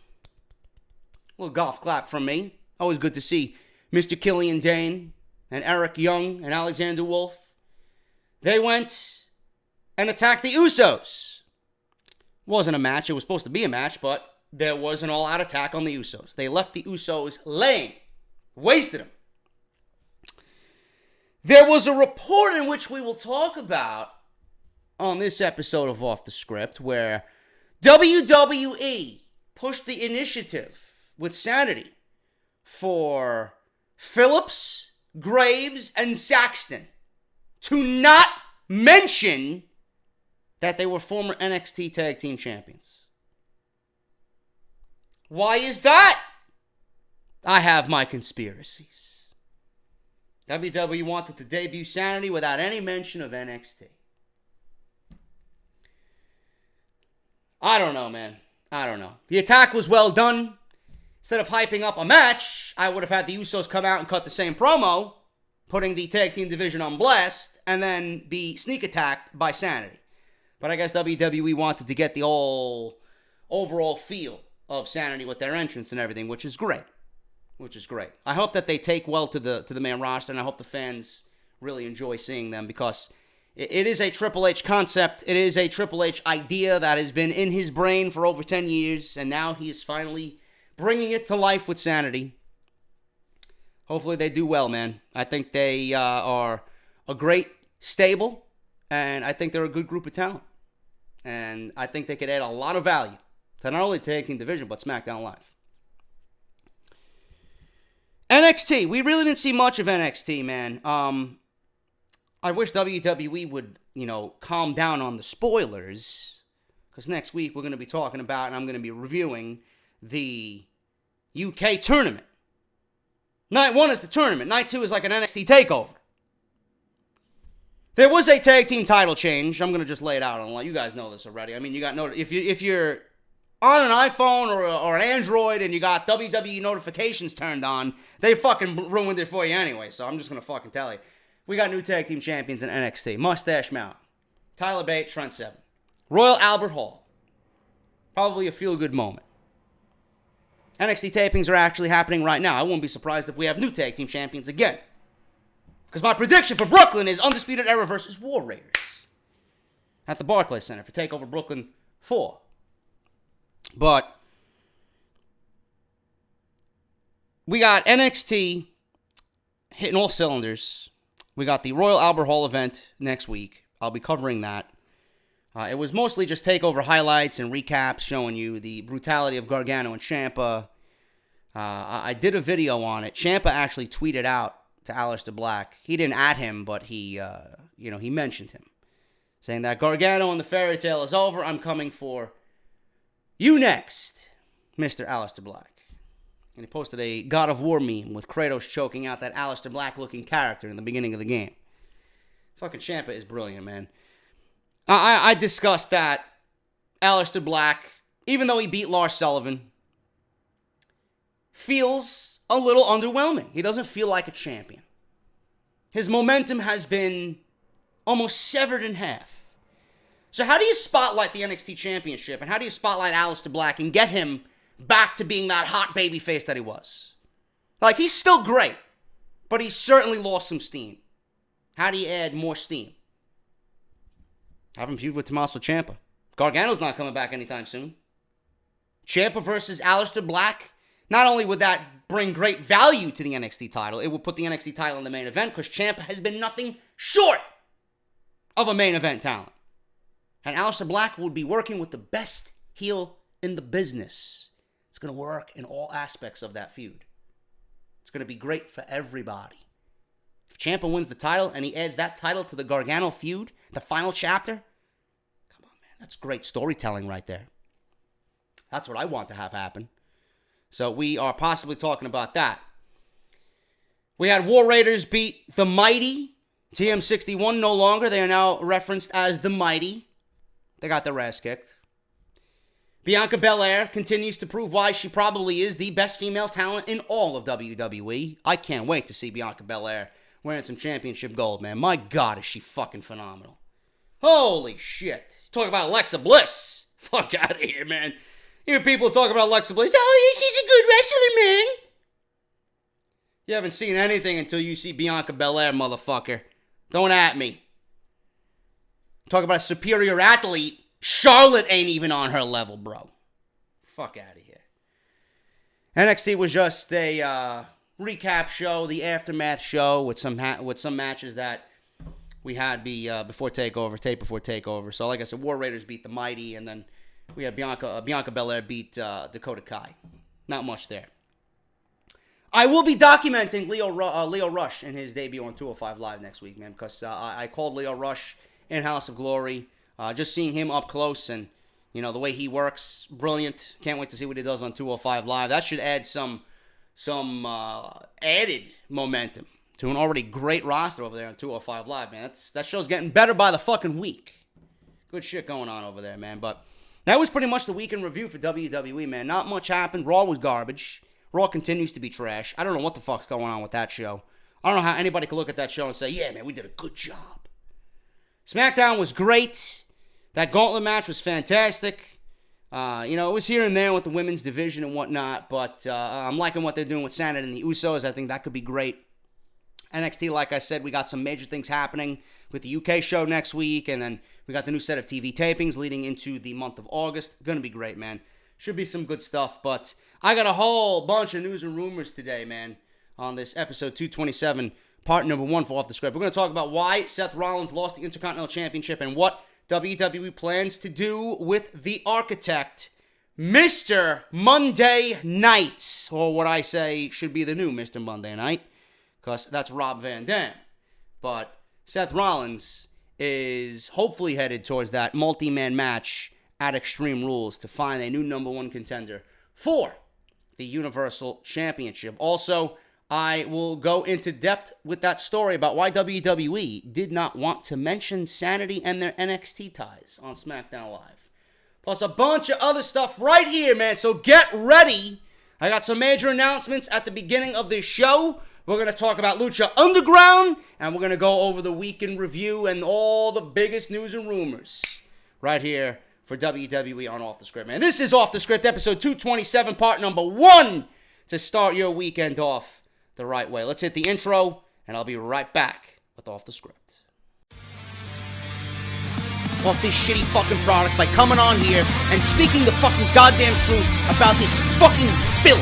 A little golf clap from me. Always good to see Mr. Killian Dane and Eric Young and Alexander Wolf. They went and attacked the Usos. Wasn't a match. It was supposed to be a match, but there was an all-out attack on the Usos. They left the Usos laying. Wasted them. There was a report in which we will talk about on this episode of Off the Script where WWE pushed the initiative with Sanity for Phillips, Graves, and Saxton to not mention that they were former NXT Tag Team Champions. Why is that? I have my conspiracies. WWE wanted to debut Sanity without any mention of NXT. I don't know, man. I don't know. The attack was well done. Instead of hyping up a match, I would have had the Usos come out and cut the same promo, putting the tag team division on blast, and then be sneak attacked by Sanity. But I guess WWE wanted to get the overall feel of Sanity with their entrance and everything, which is great. I hope that they take well to the main roster, and I hope the fans really enjoy seeing them, because it is a Triple H concept. It is a Triple H idea that has been in his brain for over 10 years, and now he is finally bringing it to life with Sanity. Hopefully they do well, man. I think they are a great stable, and I think they're a good group of talent. And I think they could add a lot of value to not only the tag team division, but SmackDown Live. NXT. We really didn't see much of NXT, man. I wish WWE would, calm down on the spoilers. Because next week we're going to be talking about, and I'm going to be reviewing, the UK tournament. Night 1 is the tournament. Night 2 is like an NXT takeover. There was a tag team title change. I'm going to just lay it out on you guys know this already. I mean, you got if you're on an iPhone or an Android and you got WWE notifications turned on, they fucking ruined it for you anyway. So I'm just going to fucking tell you. We got new tag team champions in NXT. Mustache Mountain, Tyler Bate, Trent Seven, Royal Albert Hall. Probably a feel-good moment. NXT tapings are actually happening right now. I wouldn't be surprised if we have new tag team champions again. Because my prediction for Brooklyn is Undisputed Era versus War Raiders at the Barclays Center for TakeOver Brooklyn 4. But we got NXT hitting all cylinders. We got the Royal Albert Hall event next week. I'll be covering that. It was mostly just TakeOver highlights and recaps showing you the brutality of Gargano and Champa. I did a video on it. Champa actually tweeted out to Alistair Black. He didn't at him, but he mentioned him, saying that Gargano and the fairy tale is over. I'm coming for you next, Mr. Alistair Black. And he posted a God of War meme with Kratos choking out that Alistair Black-looking character in the beginning of the game. Fucking Champa is brilliant, man. I discussed that Alistair Black, even though he beat Lars Sullivan, feels a little underwhelming. He doesn't feel like a champion. His momentum has been almost severed in half. So how do you spotlight the NXT Championship, and how do you spotlight Alistair Black and get him back to being that hot baby face that he was? Like, he's still great, but he's certainly lost some steam. How do you add more steam? Have him feud with Tommaso Ciampa. Gargano's not coming back anytime soon. Champa versus Alistair Black. Not only would that bring great value to the NXT title, it would put the NXT title in the main event because Champa has been nothing short of a main event talent. And Alistair Black would be working with the best heel in the business. It's going to work in all aspects of that feud. It's going to be great for everybody. If Ciampa wins the title and he adds that title to the Gargano feud, the final chapter, come on, man, that's great storytelling right there. That's what I want to have happen. So we are possibly talking about that. We had War Raiders beat the Mighty. TM61 no longer. They are now referenced as the Mighty. They got their ass kicked. Bianca Belair continues to prove why she probably is the best female talent in all of WWE. I can't wait to see Bianca Belair wearing some championship gold, man. My God, is she fucking phenomenal. Holy shit. Talk about Alexa Bliss. Fuck out of here, man. You hear people talk about Alexa Bliss. Oh, she's a good wrestler, man. You haven't seen anything until you see Bianca Belair, motherfucker. Don't at me. Talk about a superior athlete. Charlotte ain't even on her level, bro. Fuck out of here. NXT was just a recap show, the aftermath show with some matches that we had before Takeover. So like I said, War Raiders beat the Mighty, and then we had Bianca Belair beat Dakota Kai. Not much there. I will be documenting Leo Rush in his debut on 205 Live next week, man, because I called Leo Rush in House of Glory. Just seeing him up close and, you know, the way he works, brilliant. Can't wait to see what he does on 205 Live. That should add some added momentum to an already great roster over there on 205 Live, man. That show's getting better by the fucking week. Good shit going on over there, man. But that was pretty much the week in review for WWE, man. Not much happened. Raw was garbage. Raw continues to be trash. I don't know what the fuck's going on with that show. I don't know how anybody could look at that show and say, yeah, man, we did a good job. Smackdown was great. That gauntlet match was fantastic. It was here and there with the women's division and whatnot, but I'm liking what they're doing with Sanity and the Usos. I think that could be great. NXT, like I said, we got some major things happening with the UK show next week, and then we got the new set of TV tapings leading into the month of August. Gonna be great, man. Should be some good stuff, but I got a whole bunch of news and rumors today, man, on this episode 227, part number 1 for Off the Script. We're going to talk about why Seth Rollins lost the Intercontinental Championship and what WWE plans to do with the Architect, Mr. Monday Night, or what I say should be the new Mr. Monday Night, because that's Rob Van Dam. But Seth Rollins is hopefully headed towards that multi-man match at Extreme Rules to find a new number 1 contender for the Universal Championship. Also, I will go into depth with that story about why WWE did not want to mention Sanity and their NXT ties on Smackdown Live. Plus a bunch of other stuff right here, man. So get ready. I got some major announcements at the beginning of this show. We're going to talk about Lucha Underground, and we're going to go over the week in review and all the biggest news and rumors right here for WWE on Off the Script, man. This is Off the Script, episode 227, part number 1, to start your weekend off the right way. Let's hit the intro, and I'll be right back with Off the Script. Off this shitty fucking product by coming on here and speaking the fucking goddamn truth about this fucking filth.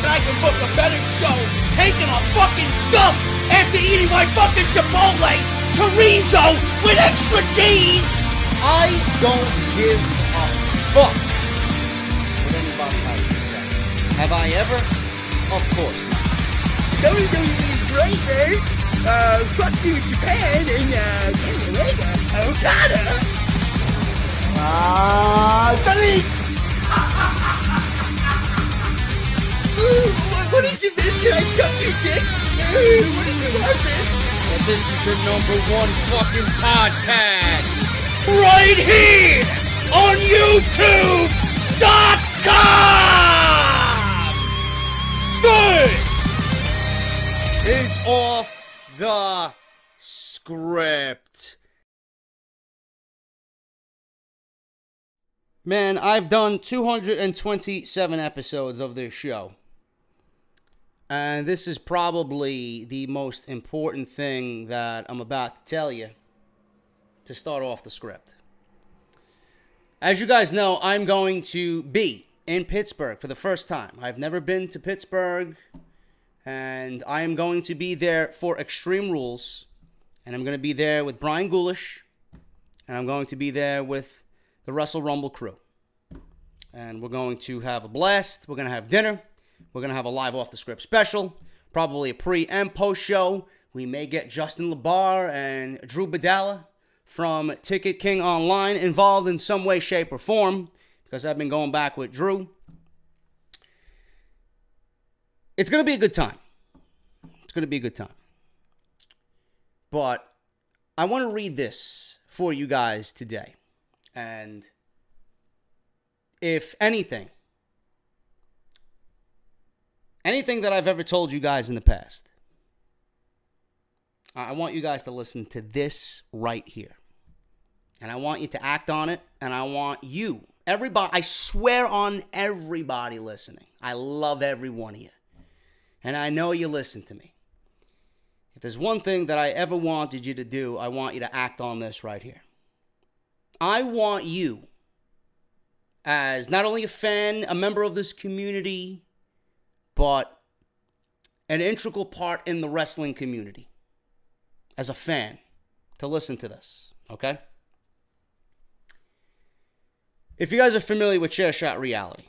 I can book a better show taking a fucking dump after eating my fucking Chipotle chorizo with extra cheese. I don't give a fuck what anybody has to say. Have I ever? Of course not. WWE is great, man. Fuck you, Japan, and Kenny Omega, Okada. Delete! What is it, man? Can I suck your dick? What is it, man? Well, this is the number 1 fucking podcast. Right here on YouTube.com! This is off the script. Man, I've done 227 episodes of this show. And this is probably the most important thing that I'm about to tell you to start off the script. As you guys know, I'm going to be in Pittsburgh for the first time. I've never been to Pittsburgh, and I am going to be there for Extreme Rules, and I'm going to be there with Brian Ghoulish, and I'm going to be there with the Wrestle Rumble crew. And we're going to have a blast. We're going to have dinner. We're going to have a live off-the-script special, probably a pre- and post-show. We may get Justin LaBar and Drew Badalla from Ticket King Online involved in some way, shape, or form, because I've been going back with Drew. It's going to be a good time. It's going to be a good time. But I want to read this for you guys today. And if anything that I've ever told you guys in the past, I want you guys to listen to this right here. And I want you to act on it. And I want you, everybody, I swear on everybody listening. I love every one of you. And I know you listen to me. If there's one thing that I ever wanted you to do, I want you to act on this right here. I want you, as not only a fan, a member of this community, but an integral part in the wrestling community, as a fan, to listen to this, okay? If you guys are familiar with Chair Shot Reality,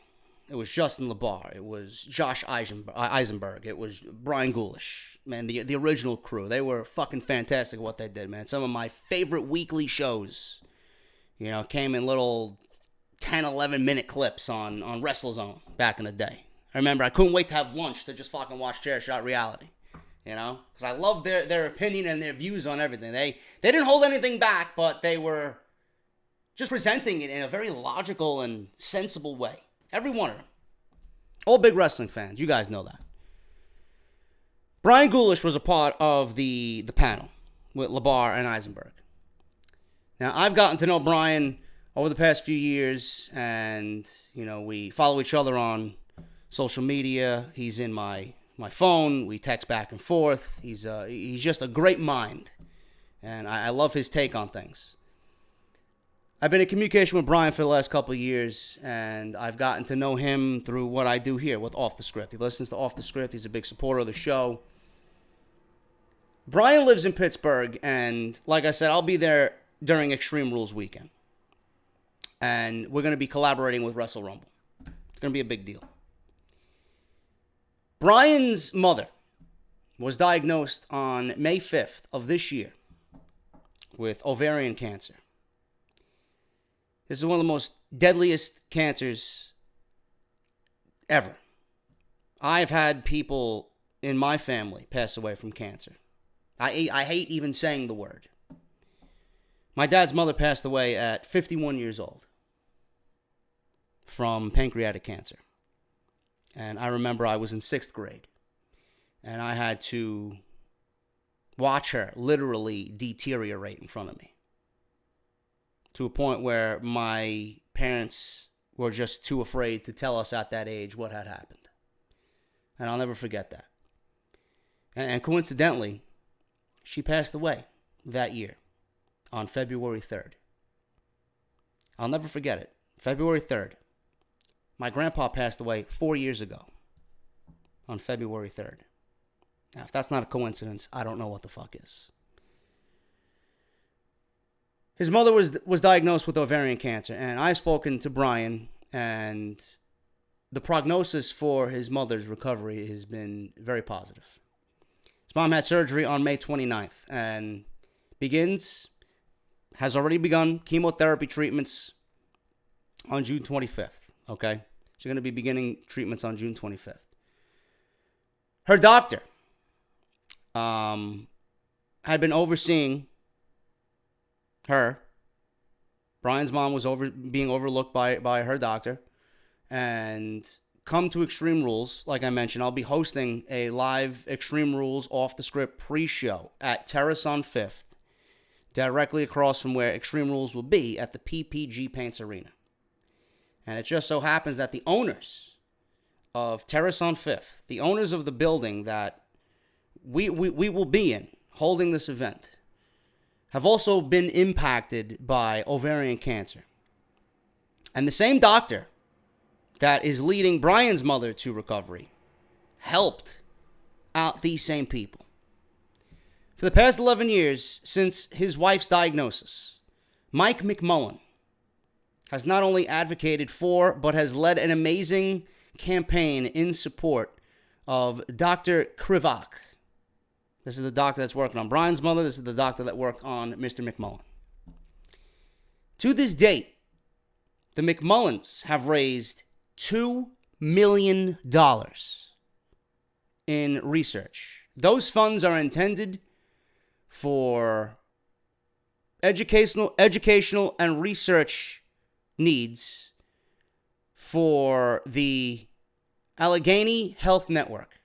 it was Justin LaBar, it was Josh Eisenberg, it was Brian Ghoulish, man, the original crew. They were fucking fantastic at what they did, man. Some of my favorite weekly shows, came in little 10, 11-minute clips on WrestleZone back in the day. I remember I couldn't wait to have lunch to just fucking watch Chair Shot Reality, because I loved their opinion and their views on everything. They didn't hold anything back, but they were just presenting it in a very logical and sensible way. Every one of them. All big wrestling fans. You guys know that. Brian Ghoulish was a part of the panel with LaBar and Eisenberg. Now, I've gotten to know Brian over the past few years, and, we follow each other on social media. He's in my phone. We text back and forth. He's just a great mind, and I love his take on things. I've been in communication with Brian for the last couple of years, and I've gotten to know him through what I do here with Off the Script. He listens to Off the Script. He's a big supporter of the show. Brian lives in Pittsburgh, and like I said, I'll be there during Extreme Rules weekend. And we're going to be collaborating with Wrestle Rumble. It's going to be a big deal. Brian's mother was diagnosed on May 5th of this year with ovarian cancer. This is one of the most deadliest cancers ever. I've had people in my family pass away from cancer. I hate even saying the word. My dad's mother passed away at 51 years old from pancreatic cancer. And I remember I was in 6th grade, and I had to watch her literally deteriorate in front of me, to a point where my parents were just too afraid to tell us at that age what had happened. And I'll never forget that. And coincidentally, she passed away that year on February 3rd. I'll never forget it. February 3rd. My grandpa passed away 4 years ago on February 3rd. Now, if that's not a coincidence, I don't know what the fuck is. His mother was diagnosed with ovarian cancer, and I've spoken to Brian, and the prognosis for his mother's recovery has been very positive. His mom had surgery on May 29th, and has already begun chemotherapy treatments on June 25th, okay? She's going to be beginning treatments on June 25th. Her doctor had been overseeing her. Brian's mom was being overlooked by her doctor. And come to Extreme Rules. Like I mentioned, I'll be hosting a live Extreme Rules Off the Script pre-show at Terrace on 5th, directly across from where Extreme Rules will be at the PPG Paints Arena. And it just so happens that the owners of Terrace on 5th, the owners of the building that we will be in holding this event, have also been impacted by ovarian cancer. And the same doctor that is leading Brian's mother to recovery helped out these same people. For the past 11 years since his wife's diagnosis, Mike McMullen has not only advocated for, but has led an amazing campaign in support of Dr. Krivak. This is the doctor that's working on Brian's mother. This is the doctor that worked on Mr. McMullen. To this date, the McMullens have raised $2 million in research. Those funds are intended for educational and research needs for the Allegheny Health Network.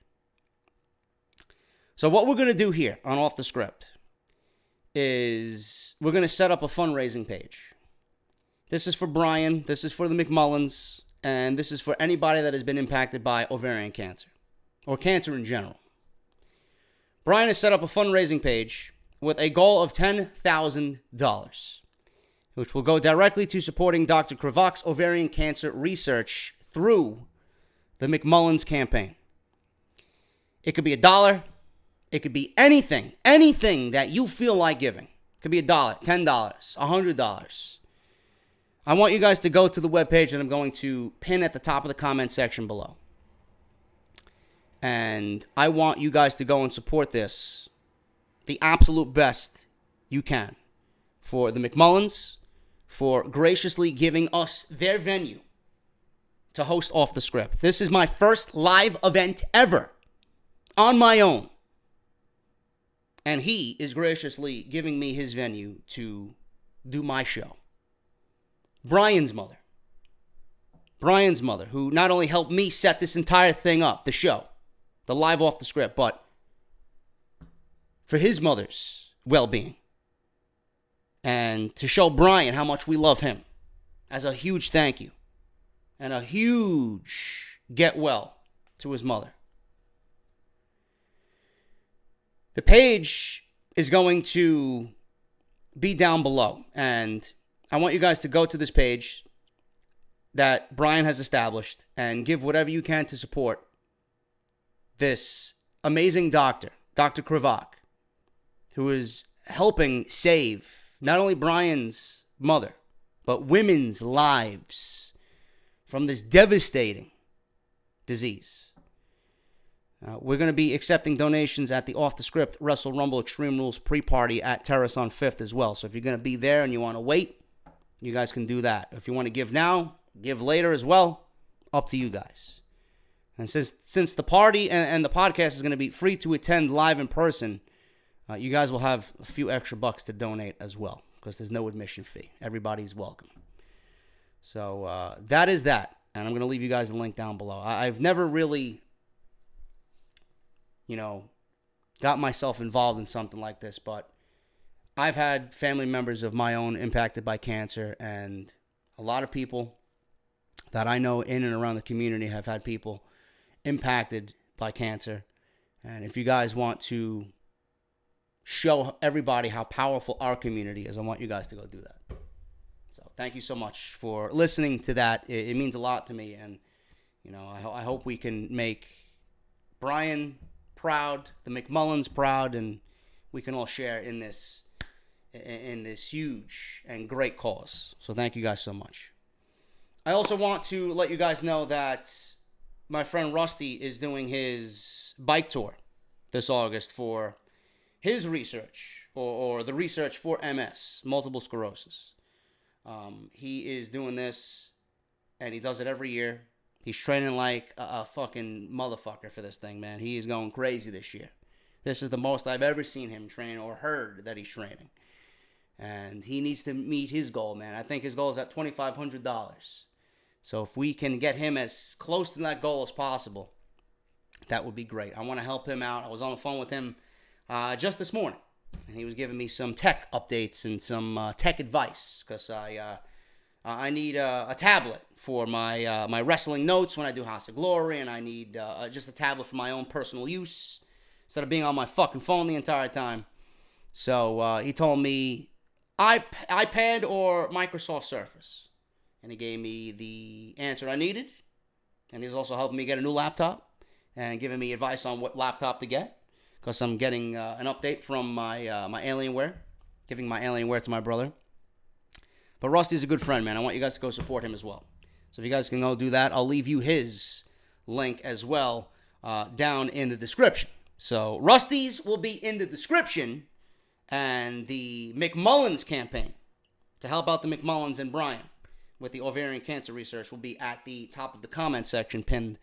So what we're going to do here on Off the Script is we're going to set up a fundraising page. This is for Brian, this is for the McMullens, and this is for anybody that has been impacted by ovarian cancer or cancer in general. Brian has set up a fundraising page with a goal of $10,000, which will go directly to supporting Dr. Krivak's ovarian cancer research through the McMullens campaign. It could be $1. It could be anything that you feel like giving. It could be $1, $10, $100. I want you guys to go to the webpage that I'm going to pin at the top of the comment section below. And I want you guys to go and support this the absolute best you can for the McMullens, for graciously giving us their venue to host Off the Script. This is my first live event ever on my own. And he is graciously giving me his venue to do my show. Brian's mother, who not only helped me set this entire thing up, the show, the live Off the Script, but for his mother's well-being. And to show Brian how much we love him as a huge thank you and a huge get well to his mother. The page is going to be down below, and I want you guys to go to this page that Brian has established and give whatever you can to support this amazing doctor, Dr. Krivak, who is helping save not only Brian's mother, but women's lives from this devastating disease. We're going to be accepting donations at the Off the Script Wrestle Rumble Extreme Rules pre-party at Terrace on 5th as well. So if you're going to be there and you want to wait, you guys can do that. If you want to give now, give later as well, up to you guys. And since the party and the podcast is going to be free to attend live in person, you guys will have a few extra bucks to donate as well, because there's no admission fee. Everybody's welcome. So that is that. And I'm going to leave you guys the link down below. I've never really, got myself involved in something like this, but I've had family members of my own impacted by cancer, and a lot of people that I know in and around the community have had people impacted by cancer. And if you guys want to show everybody how powerful our community is, I want you guys to go do that. So thank you so much for listening to that. It means a lot to me, and I hope we can make Brian proud, the McMullens proud, and we can all share in this huge and great cause. So thank you guys so much. I also want to let you guys know that my friend Rusty is doing his bike tour this August for his research, or the research for MS, multiple sclerosis. He is doing this, and he does it every year. He's training like a fucking motherfucker for this thing, man. He is going crazy this year. This is the most I've ever seen him train or heard that he's training. And he needs to meet his goal, man. I think his goal is at $2,500. So if we can get him as close to that goal as possible, that would be great. I want to help him out. I was on the phone with him just this morning, and he was giving me some tech updates and some tech advice, because I need a tablet for my wrestling notes when I do House of Glory, and I need just a tablet for my own personal use instead of being on my fucking phone the entire time. So he told me iPad or Microsoft Surface, and he gave me the answer I needed, and he's also helping me get a new laptop and giving me advice on what laptop to get, because I'm getting an update from my Alienware, giving my Alienware to my brother. But Rusty's a good friend, man. I want you guys to go support him as well. So if you guys can go do that, I'll leave you his link as well down in the description. So Rusty's will be in the description, and the McMullins campaign to help out the McMullins and Bryan with the ovarian cancer research will be at the top of the comment section pinned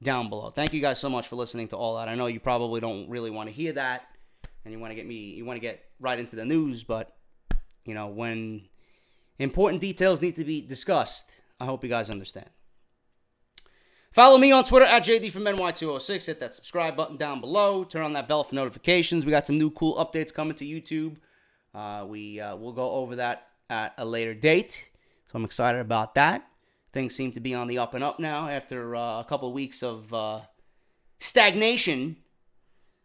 down below. Thank you guys so much for listening to all that. I know you probably don't really want to hear that, and you want to get right into the news, but you know, when important details need to be discussed, I hope you guys understand. Follow me on Twitter at JDFROMNY206. Hit that subscribe button down below. Turn on that bell for notifications. We got some new cool updates coming to YouTube. We'll go over that at a later date. So I'm excited about that. Things seem to be on the up and up now after a couple of weeks of stagnation.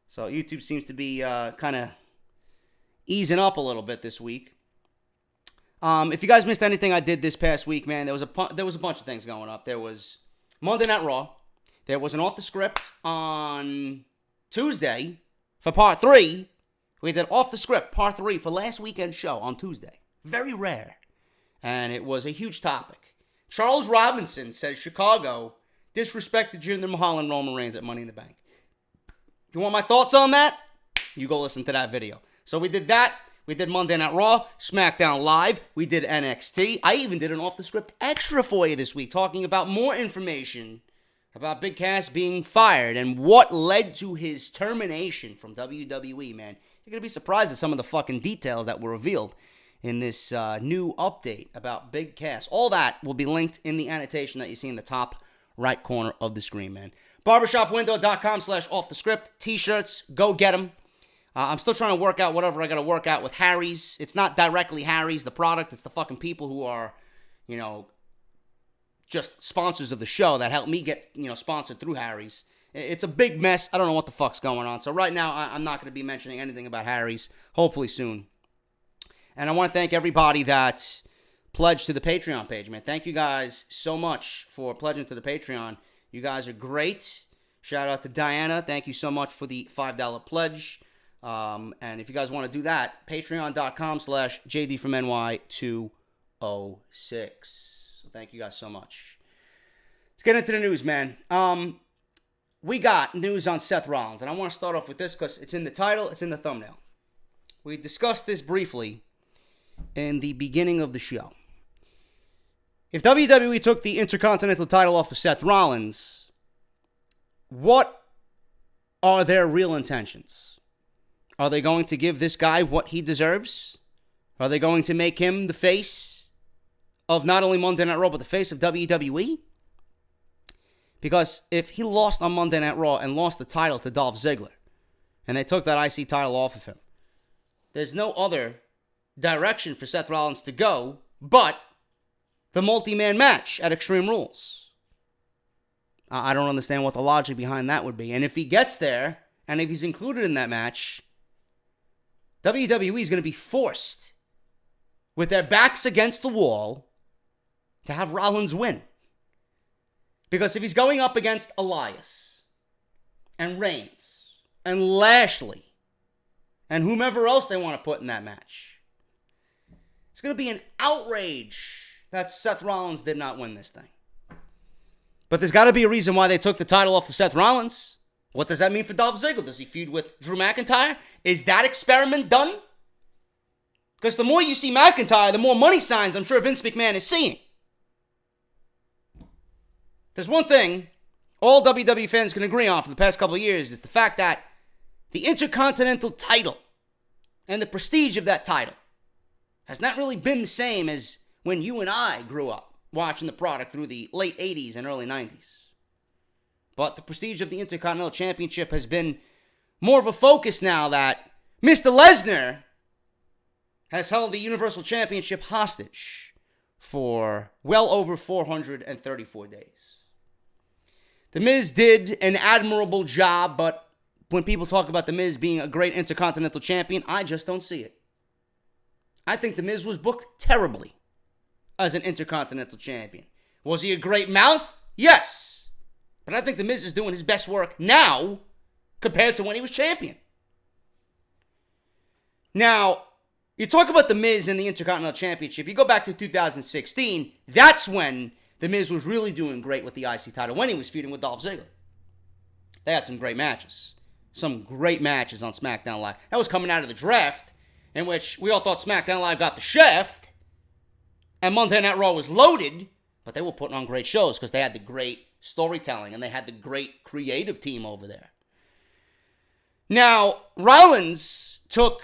So YouTube seems to be kind of easing up a little bit this week. If you guys missed anything I did this past week, man, there was a bunch of things going up. There was Monday Night Raw. There was an off the script on Tuesday for part 3. We did off the script part 3 for last weekend's show on Tuesday. Very rare. And it was a huge topic. Charles Robinson says Chicago disrespected Jinder Mahal and Roman Reigns at Money in the Bank. You want my thoughts on that? You go listen to that video. So we did that. We did Monday Night Raw, Smackdown Live. We did NXT. I even did an off-the-script extra for you this week, talking about more information about Big Cass being fired and what led to his termination from WWE, man. You're going to be surprised at some of the fucking details that were revealed in this new update about Big Cass. All that will be linked in the annotation that you see in the top right corner of the screen, man. Barbershopwindow.com/offthescript. T-shirts, go get them. I'm still trying to work out whatever I got to work out with Harry's. It's not directly Harry's, the product. It's the fucking people who are, you know, just sponsors of the show that help me get, you know, sponsored through Harry's. It's a big mess. I don't know what the fuck's going on. So right now, I'm not going to be mentioning anything about Harry's. Hopefully soon. And I want to thank everybody that pledged to the Patreon page, man. Thank you guys so much for pledging to the Patreon. You guys are great. Shout out to Diana. Thank you so much for the $5 pledge. And if you guys want to do that, patreon.com/JDFROMNY206. So thank you guys so much. Let's get into the news, man. We got news on Seth Rollins, and I want to start off with this because it's in the title, it's in the thumbnail. We discussed this briefly in the beginning of the show. If WWE took the Intercontinental title off of Seth Rollins, what are their real intentions? Are they going to give this guy what he deserves? Are they going to make him the face of not only Monday Night Raw, but the face of WWE? Because if he lost on Monday Night Raw and lost the title to Dolph Ziggler, and they took that IC title off of him, there's no other direction for Seth Rollins to go but the multi-man match at Extreme Rules. I don't understand what the logic behind that would be. And if he gets there, and if he's included in that match, WWE is going to be forced, with their backs against the wall, to have Rollins win. Because if he's going up against Elias, and Reigns, and Lashley, and whomever else they want to put in that match, it's going to be an outrage that Seth Rollins did not win this thing. But there's got to be a reason why they took the title off of Seth Rollins. What does that mean for Dolph Ziggler? Does he feud with Drew McIntyre? Is that experiment done? Because the more you see McIntyre, the more money signs I'm sure Vince McMahon is seeing. There's one thing all WWE fans can agree on for the past couple of years is the fact that the Intercontinental title and the prestige of that title has not really been the same as when you and I grew up watching the product through the late 80s and early 90s. But the prestige of the Intercontinental Championship has been more of a focus now that Mr. Lesnar has held the Universal Championship hostage for well over 434 days. The Miz did an admirable job, but when people talk about The Miz being a great Intercontinental Champion, I just don't see it. I think The Miz was booked terribly as an Intercontinental Champion. Was he a great mouth? Yes. But I think The Miz is doing his best work now compared to when he was champion. Now, you talk about The Miz and the Intercontinental Championship. You go back to 2016. That's when The Miz was really doing great with the IC title, when he was feuding with Dolph Ziggler. They had some great matches. Some great matches on SmackDown Live. That was coming out of the draft, in which we all thought SmackDown Live got the shaft, and Monday Night Raw was loaded, but they were putting on great shows because they had the great storytelling and they had the great creative team over there. Now, Rollins took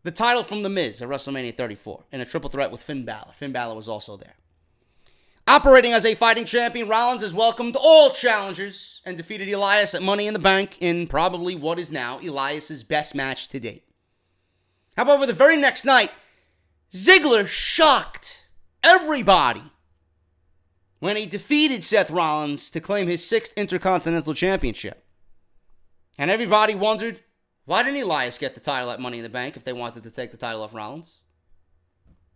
the title from The Miz at WrestleMania 34 in a triple threat with Finn Balor. Finn Balor was also there. Operating as a fighting champion, Rollins has welcomed all challengers and defeated Elias at Money in the Bank in probably what is now Elias' best match to date. However, the very next night, Ziggler shocked everybody when he defeated Seth Rollins to claim his 6th Intercontinental Championship. And everybody wondered, why didn't Elias get the title at Money in the Bank if they wanted to take the title off Rollins?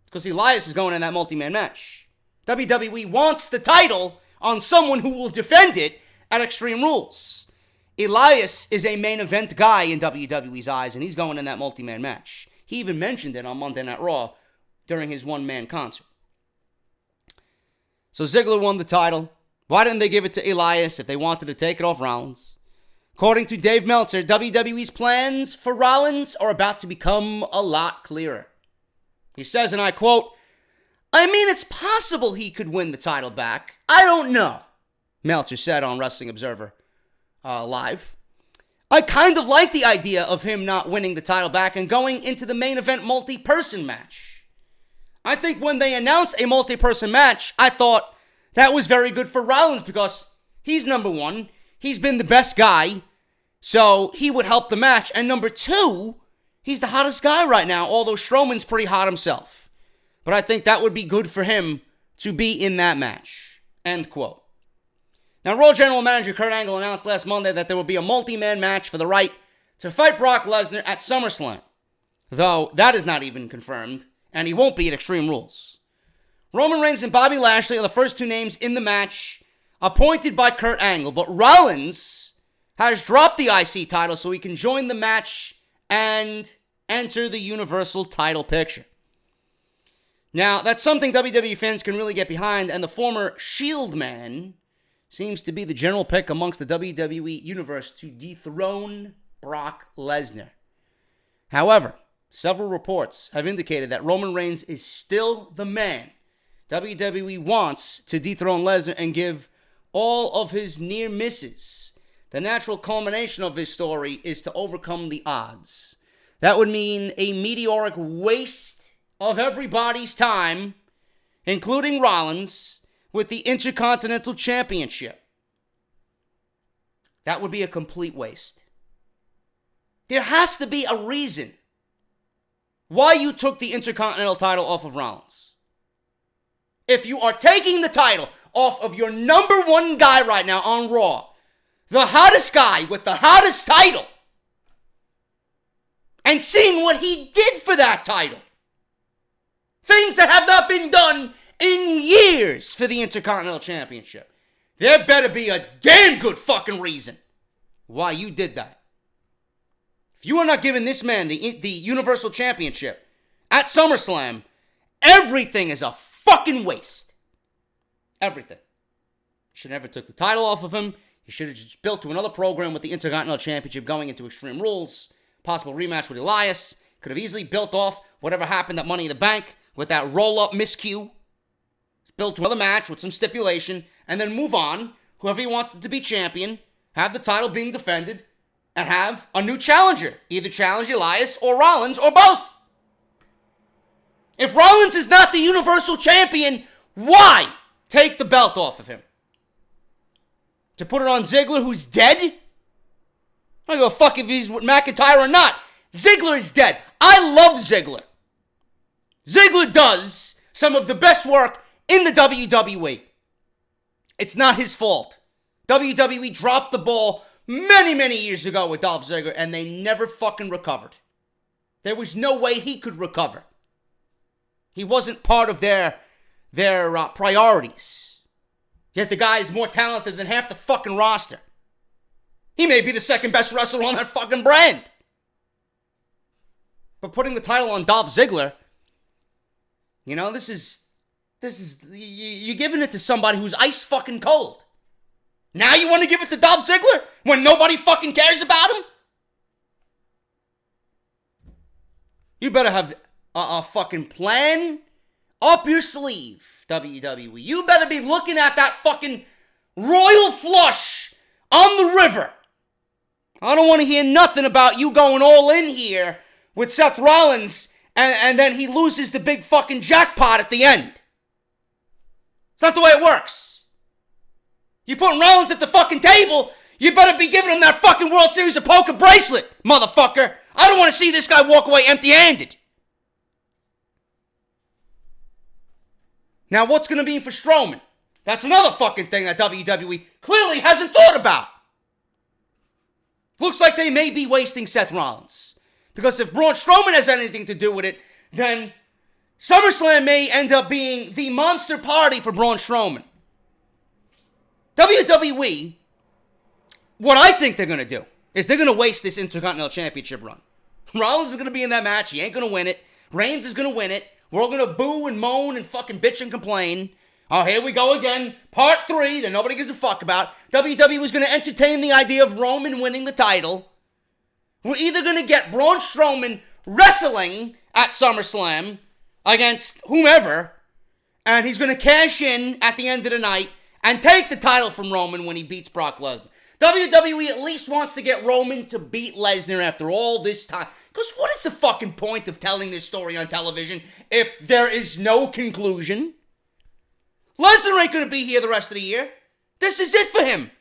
Because Elias is going in that multi-man match. WWE wants the title on someone who will defend it at Extreme Rules. Elias is a main event guy in WWE's eyes, and he's going in that multi-man match. He even mentioned it on Monday Night Raw during his one-man concert. So Ziggler won the title. Why didn't they give it to Elias if they wanted to take it off Rollins? According to Dave Meltzer, WWE's plans for Rollins are about to become a lot clearer. He says, and I quote, "I mean, it's possible he could win the title back. I don't know," Meltzer said on Wrestling Observer Live. "I kind of like the idea of him not winning the title back and going into the main event multi-person match. I think when they announced a multi-person match, I thought that was very good for Rollins because he's number one. He's been the best guy, so he would help the match. And number two, he's the hottest guy right now, although Strowman's pretty hot himself. But I think that would be good for him to be in that match." End quote. Now, Raw General Manager Kurt Angle announced last Monday that there will be a multi-man match for the right to fight Brock Lesnar at SummerSlam. Though that is not even confirmed, and he won't be at Extreme Rules. Roman Reigns and Bobby Lashley are the first two names in the match appointed by Kurt Angle, but Rollins has dropped the IC title so he can join the match and enter the Universal title picture. Now, that's something WWE fans can really get behind, and the former Shield man seems to be the general pick amongst the WWE universe to dethrone Brock Lesnar. However, several reports have indicated that Roman Reigns is still the man WWE wants to dethrone Lesnar and give all of his near misses. The natural culmination of his story is to overcome the odds. That would mean a meteoric waste of everybody's time, including Rollins, with the Intercontinental Championship. That would be a complete waste. There has to be a reason why you took the Intercontinental title off of Rollins. If you are taking the title off of your number one guy right now on Raw, the hottest guy with the hottest title, and seeing what he did for that title, things that have not been done in years for the Intercontinental Championship, there better be a damn good fucking reason why you did that. If you are not giving this man the Universal Championship at SummerSlam, everything is a fucking waste. Everything. You should have never took the title off of him. You should have just built to another program with the Intercontinental Championship going into Extreme Rules. Possible rematch with Elias. Could have easily built off whatever happened at Money in the Bank with that roll-up miscue. Built to another match with some stipulation. And then move on. Whoever you wanted to be champion. Have the title being defended. And have a new challenger. Either challenge Elias or Rollins or both. If Rollins is not the Universal Champion, Why take the belt off of him? To put it on Ziggler, who's dead? I don't give a fuck if he's with McIntyre or not. Ziggler is dead. I love Ziggler. Ziggler does some of the best work in the WWE. It's not his fault. WWE dropped the ball many, many years ago with Dolph Ziggler, and they never fucking recovered. There was no way he could recover. He wasn't part of their priorities. Yet the guy is more talented than half the fucking roster. He may be the second best wrestler on that fucking brand. But putting the title on Dolph Ziggler, you know, this is, you're giving it to somebody who's ice fucking cold. Now you want to give it to Dolph Ziggler when nobody fucking cares about him? You better have a fucking plan up your sleeve, WWE. You better be looking at that fucking royal flush on the river. I don't want to hear nothing about you going all in here with Seth Rollins and then he loses the big fucking jackpot at the end. It's not the way it works. You putting Rollins at the fucking table, you better be giving him that fucking World Series of Poker bracelet, motherfucker. I don't want to see this guy walk away empty-handed. Now, what's going to be for Strowman? That's another fucking thing that WWE clearly hasn't thought about. Looks like they may be wasting Seth Rollins. Because if Braun Strowman has anything to do with it, then SummerSlam may end up being the monster party for Braun Strowman. WWE, what I think they're going to do is they're going to waste this Intercontinental Championship run. Rollins is going to be in that match. He ain't going to win it. Reigns is going to win it. We're all going to boo and moan and fucking bitch and complain. Oh, here we go again. Part 3 that nobody gives a fuck about. WWE was going to entertain the idea of Roman winning the title. We're either going to get Braun Strowman wrestling at SummerSlam against whomever, and he's going to cash in at the end of the night and take the title from Roman when he beats Brock Lesnar. WWE at least wants to get Roman to beat Lesnar after all this time. Because what is the fucking point of telling this story on television if there is no conclusion? Lesnar ain't going to be here the rest of the year. This is it for him.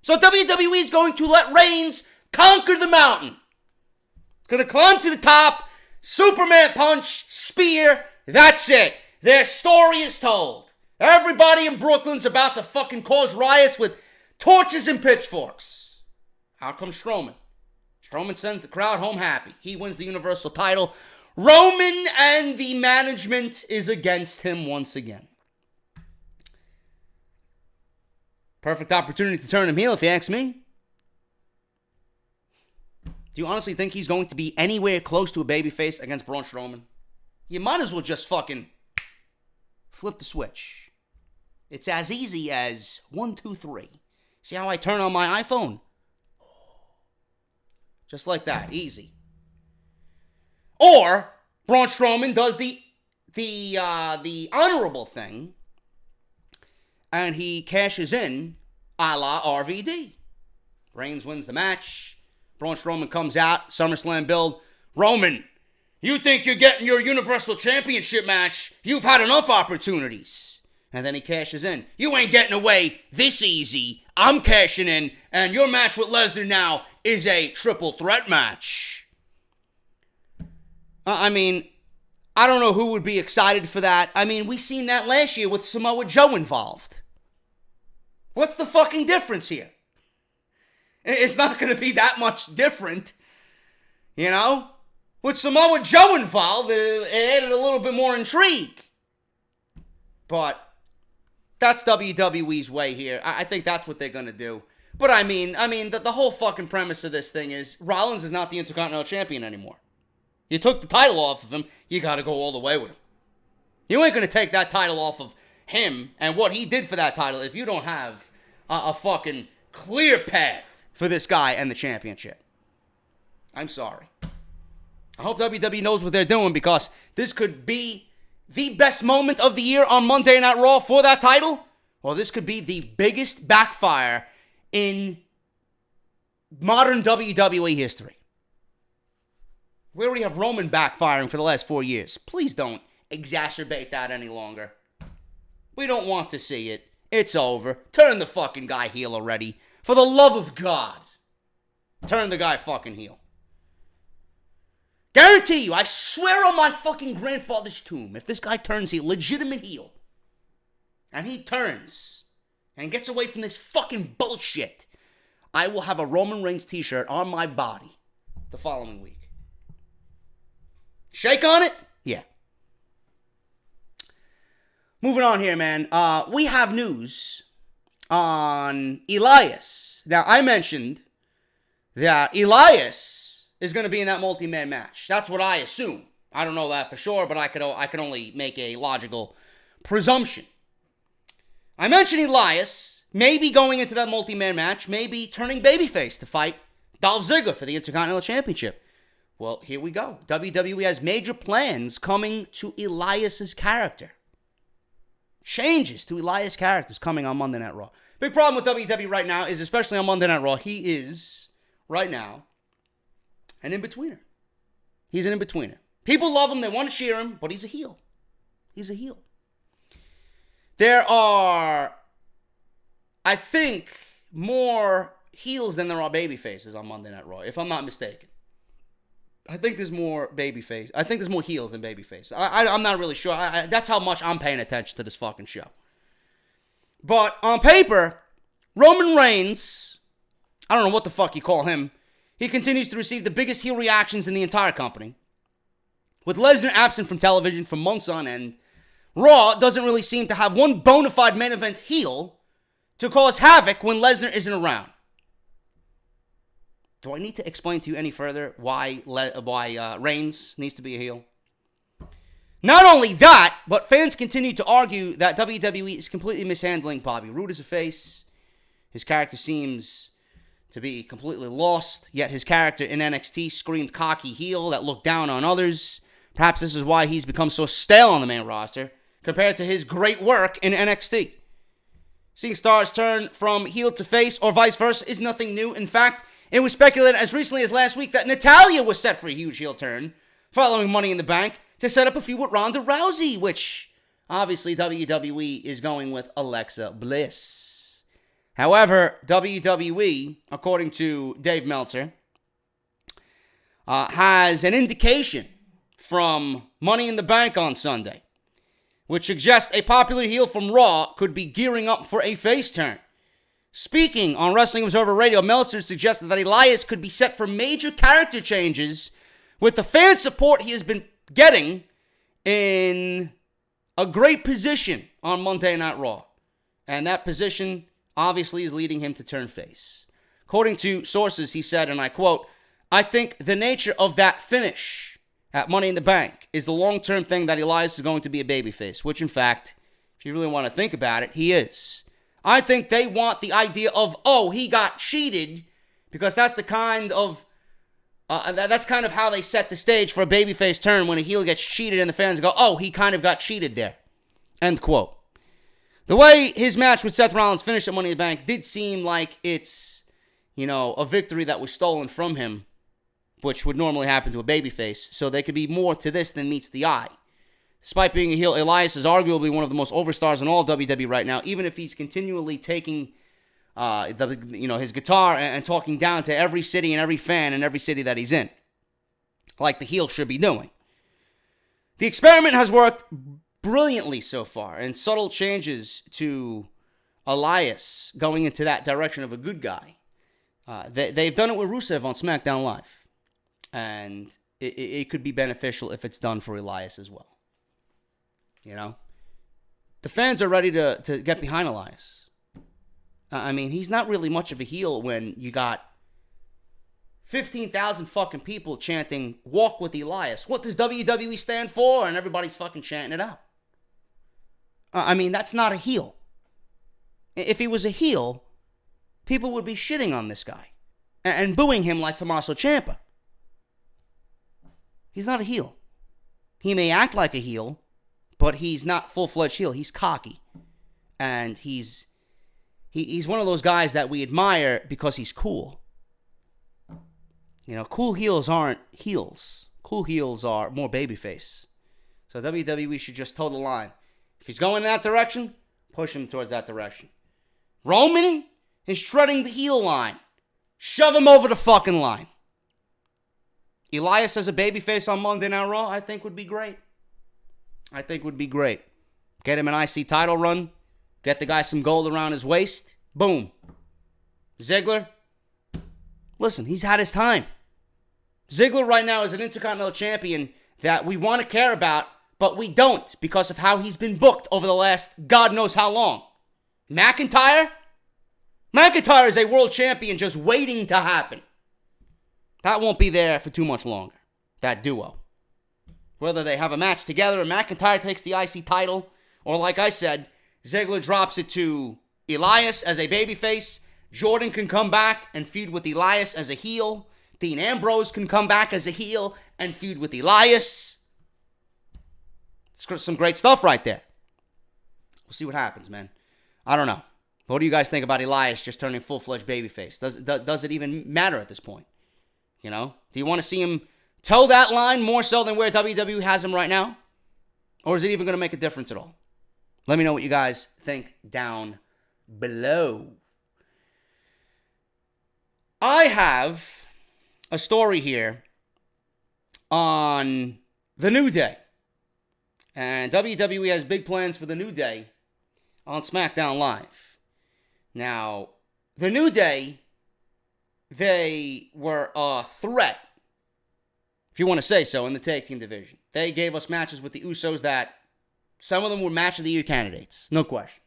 So WWE is going to let Reigns conquer the mountain. Going to climb to the top, Superman punch, spear, that's it. Their story is told. Everybody in Brooklyn's about to fucking cause riots with torches and pitchforks. Out comes Strowman. Strowman sends the crowd home happy. He wins the Universal title. Roman and the management is against him once again. Perfect opportunity to turn him heel, if you ask me. Do you honestly think he's going to be anywhere close to a babyface against Braun Strowman? You might as well just fucking flip the switch. It's as easy as 1, 2, 3. See how I turn on my iPhone? Just like that, easy. Or Braun Strowman does the honorable thing, and he cashes in a la RVD. Reigns wins the match. Braun Strowman comes out, SummerSlam build. Roman, you think you're getting your Universal Championship match? You've had enough opportunities. And then he cashes in. You ain't getting away this easy. I'm cashing in, and your match with Lesnar now is a triple threat match. I mean, I don't know who would be excited for that. I mean, we seen that last year with Samoa Joe involved. What's the fucking difference here? It's not going to be that much different, you know? With Samoa Joe involved, it added a little bit more intrigue. But that's WWE's way here. I think that's what they're going to do. But I mean, the whole fucking premise of this thing is Rollins is not the Intercontinental Champion anymore. You took the title off of him, you got to go all the way with him. You ain't going to take that title off of him and what he did for that title if you don't have a fucking clear path for this guy and the championship. I'm sorry. I hope WWE knows what they're doing, because this could be the best moment of the year on Monday Night Raw for that title, or this could be the biggest backfire in modern WWE history. We already have Roman backfiring for the last 4 years. Please don't exacerbate that any longer. We don't want to see it. It's over. Turn the fucking guy heel already. For the love of God. Turn the guy fucking heel. Guarantee you, I swear on my fucking grandfather's tomb, if this guy turns heel, legitimate heel, and he turns and gets away from this fucking bullshit, I will have a Roman Reigns t-shirt on my body the following week. Shake on it? Yeah. Moving on here, man. We have news on Elias. Now, I mentioned that Elias is going to be in that multi-man match. That's what I assume. I don't know that for sure, but I could only make a logical presumption. I mentioned Elias maybe going into that multi-man match, maybe turning babyface to fight Dolph Ziggler for the Intercontinental Championship. Well, here we go. WWE has major plans coming to Elias's character. Changes to Elias' characters coming on Monday Night Raw. Big problem with WWE right now is, especially on Monday Night Raw, he is, right now, an in-betweener. He's an in-betweener. People love him, they want to cheer him, but he's a heel. He's a heel. There are, I think, more heels than there are baby faces on Monday Night Raw, if I'm not mistaken. I think there's more babyface. I think there's more heels than babyface. I'm not really sure. That's how much I'm paying attention to this fucking show. But on paper, Roman Reigns, I don't know what the fuck you call him, he continues to receive the biggest heel reactions in the entire company. With Lesnar absent from television for months on end, Raw doesn't really seem to have one bona fide main event heel to cause havoc when Lesnar isn't around. Do I need to explain to you any further why Reigns needs to be a heel? Not only that, but fans continue to argue that WWE is completely mishandling Bobby Roode as a face. His character seems to be completely lost, yet his character in NXT screamed cocky heel that looked down on others. Perhaps this is why he's become so stale on the main roster compared to his great work in NXT. Seeing stars turn from heel to face or vice versa is nothing new. In fact, it was speculated as recently as last week that Natalya was set for a huge heel turn following Money in the Bank to set up a feud with Ronda Rousey, which obviously WWE is going with Alexa Bliss. However, WWE, according to Dave Meltzer, has an indication from Money in the Bank on Sunday, which suggests a popular heel from Raw could be gearing up for a face turn. Speaking on Wrestling Observer Radio, Meltzer suggested that Elias could be set for major character changes with the fan support he has been getting in a great position on Monday Night Raw. And that position obviously is leading him to turn face. According to sources, he said, and I quote, "I think the nature of that finish at Money in the Bank is the long-term thing that Elias is going to be a babyface," which in fact, if you really want to think about it, he is. I think they want the idea of, oh, he got cheated, because that's the kind of, that's kind of how they set the stage for a babyface turn when a heel gets cheated and the fans go, oh, he kind of got cheated there. End quote. The way his match with Seth Rollins finished at Money in the Bank did seem like it's, a victory that was stolen from him, which would normally happen to a babyface. So there could be more to this than meets the eye. Despite being a heel, Elias is arguably one of the most overstars in all WWE right now, even if he's continually taking his guitar and talking down to every city and every fan in every city that he's in, like the heel should be doing. The experiment has worked brilliantly so far, and subtle changes to Elias going into that direction of a good guy. They've done it with Rusev on Smackdown Live, and it could be beneficial if it's done for Elias as well. The fans are ready to get behind Elias. He's not really much of a heel when you got 15,000 fucking people chanting, "Walk with Elias." What does WWE stand for? And everybody's fucking chanting it out. That's not a heel. If he was a heel, people would be shitting on this guy and booing him like Tommaso Ciampa. He's not a heel. He may act like a heel, but he's not full-fledged heel. He's cocky. And he's one of those guys that we admire because he's cool. Cool heels aren't heels. Cool heels are more babyface. So WWE should just toe the line. If he's going in that direction, push him towards that direction. Roman is treading the heel line. Shove him over the fucking line. Elias as a babyface on Monday Night Raw, I think would be great. Get him an IC title run. Get the guy some gold around his waist. Boom. Ziggler, listen, he's had his time. Ziggler right now is an Intercontinental Champion that we want to care about, but we don't because of how he's been booked over the last God knows how long. McIntyre is a world champion just waiting to happen. That won't be there for too much longer, that duo. Whether they have a match together and McIntyre takes the IC title, or like I said, Ziggler drops it to Elias as a babyface. Jordan can come back and feud with Elias as a heel. Dean Ambrose can come back as a heel and feud with Elias. It's some great stuff right there. We'll see what happens, man. I don't know. What do you guys think about Elias just turning full-fledged babyface? Does it even matter at this point? You know? Do you want to see him toe that line more so than where WWE has him right now? Or is it even going to make a difference at all? Let me know what you guys think down below. I have a story here on The New Day. And WWE has big plans for The New Day on Smackdown Live. Now, The New Day, they were a threat, if you want to say so, in the tag team division. They gave us matches with the Usos that some of them were match of the year candidates, no question.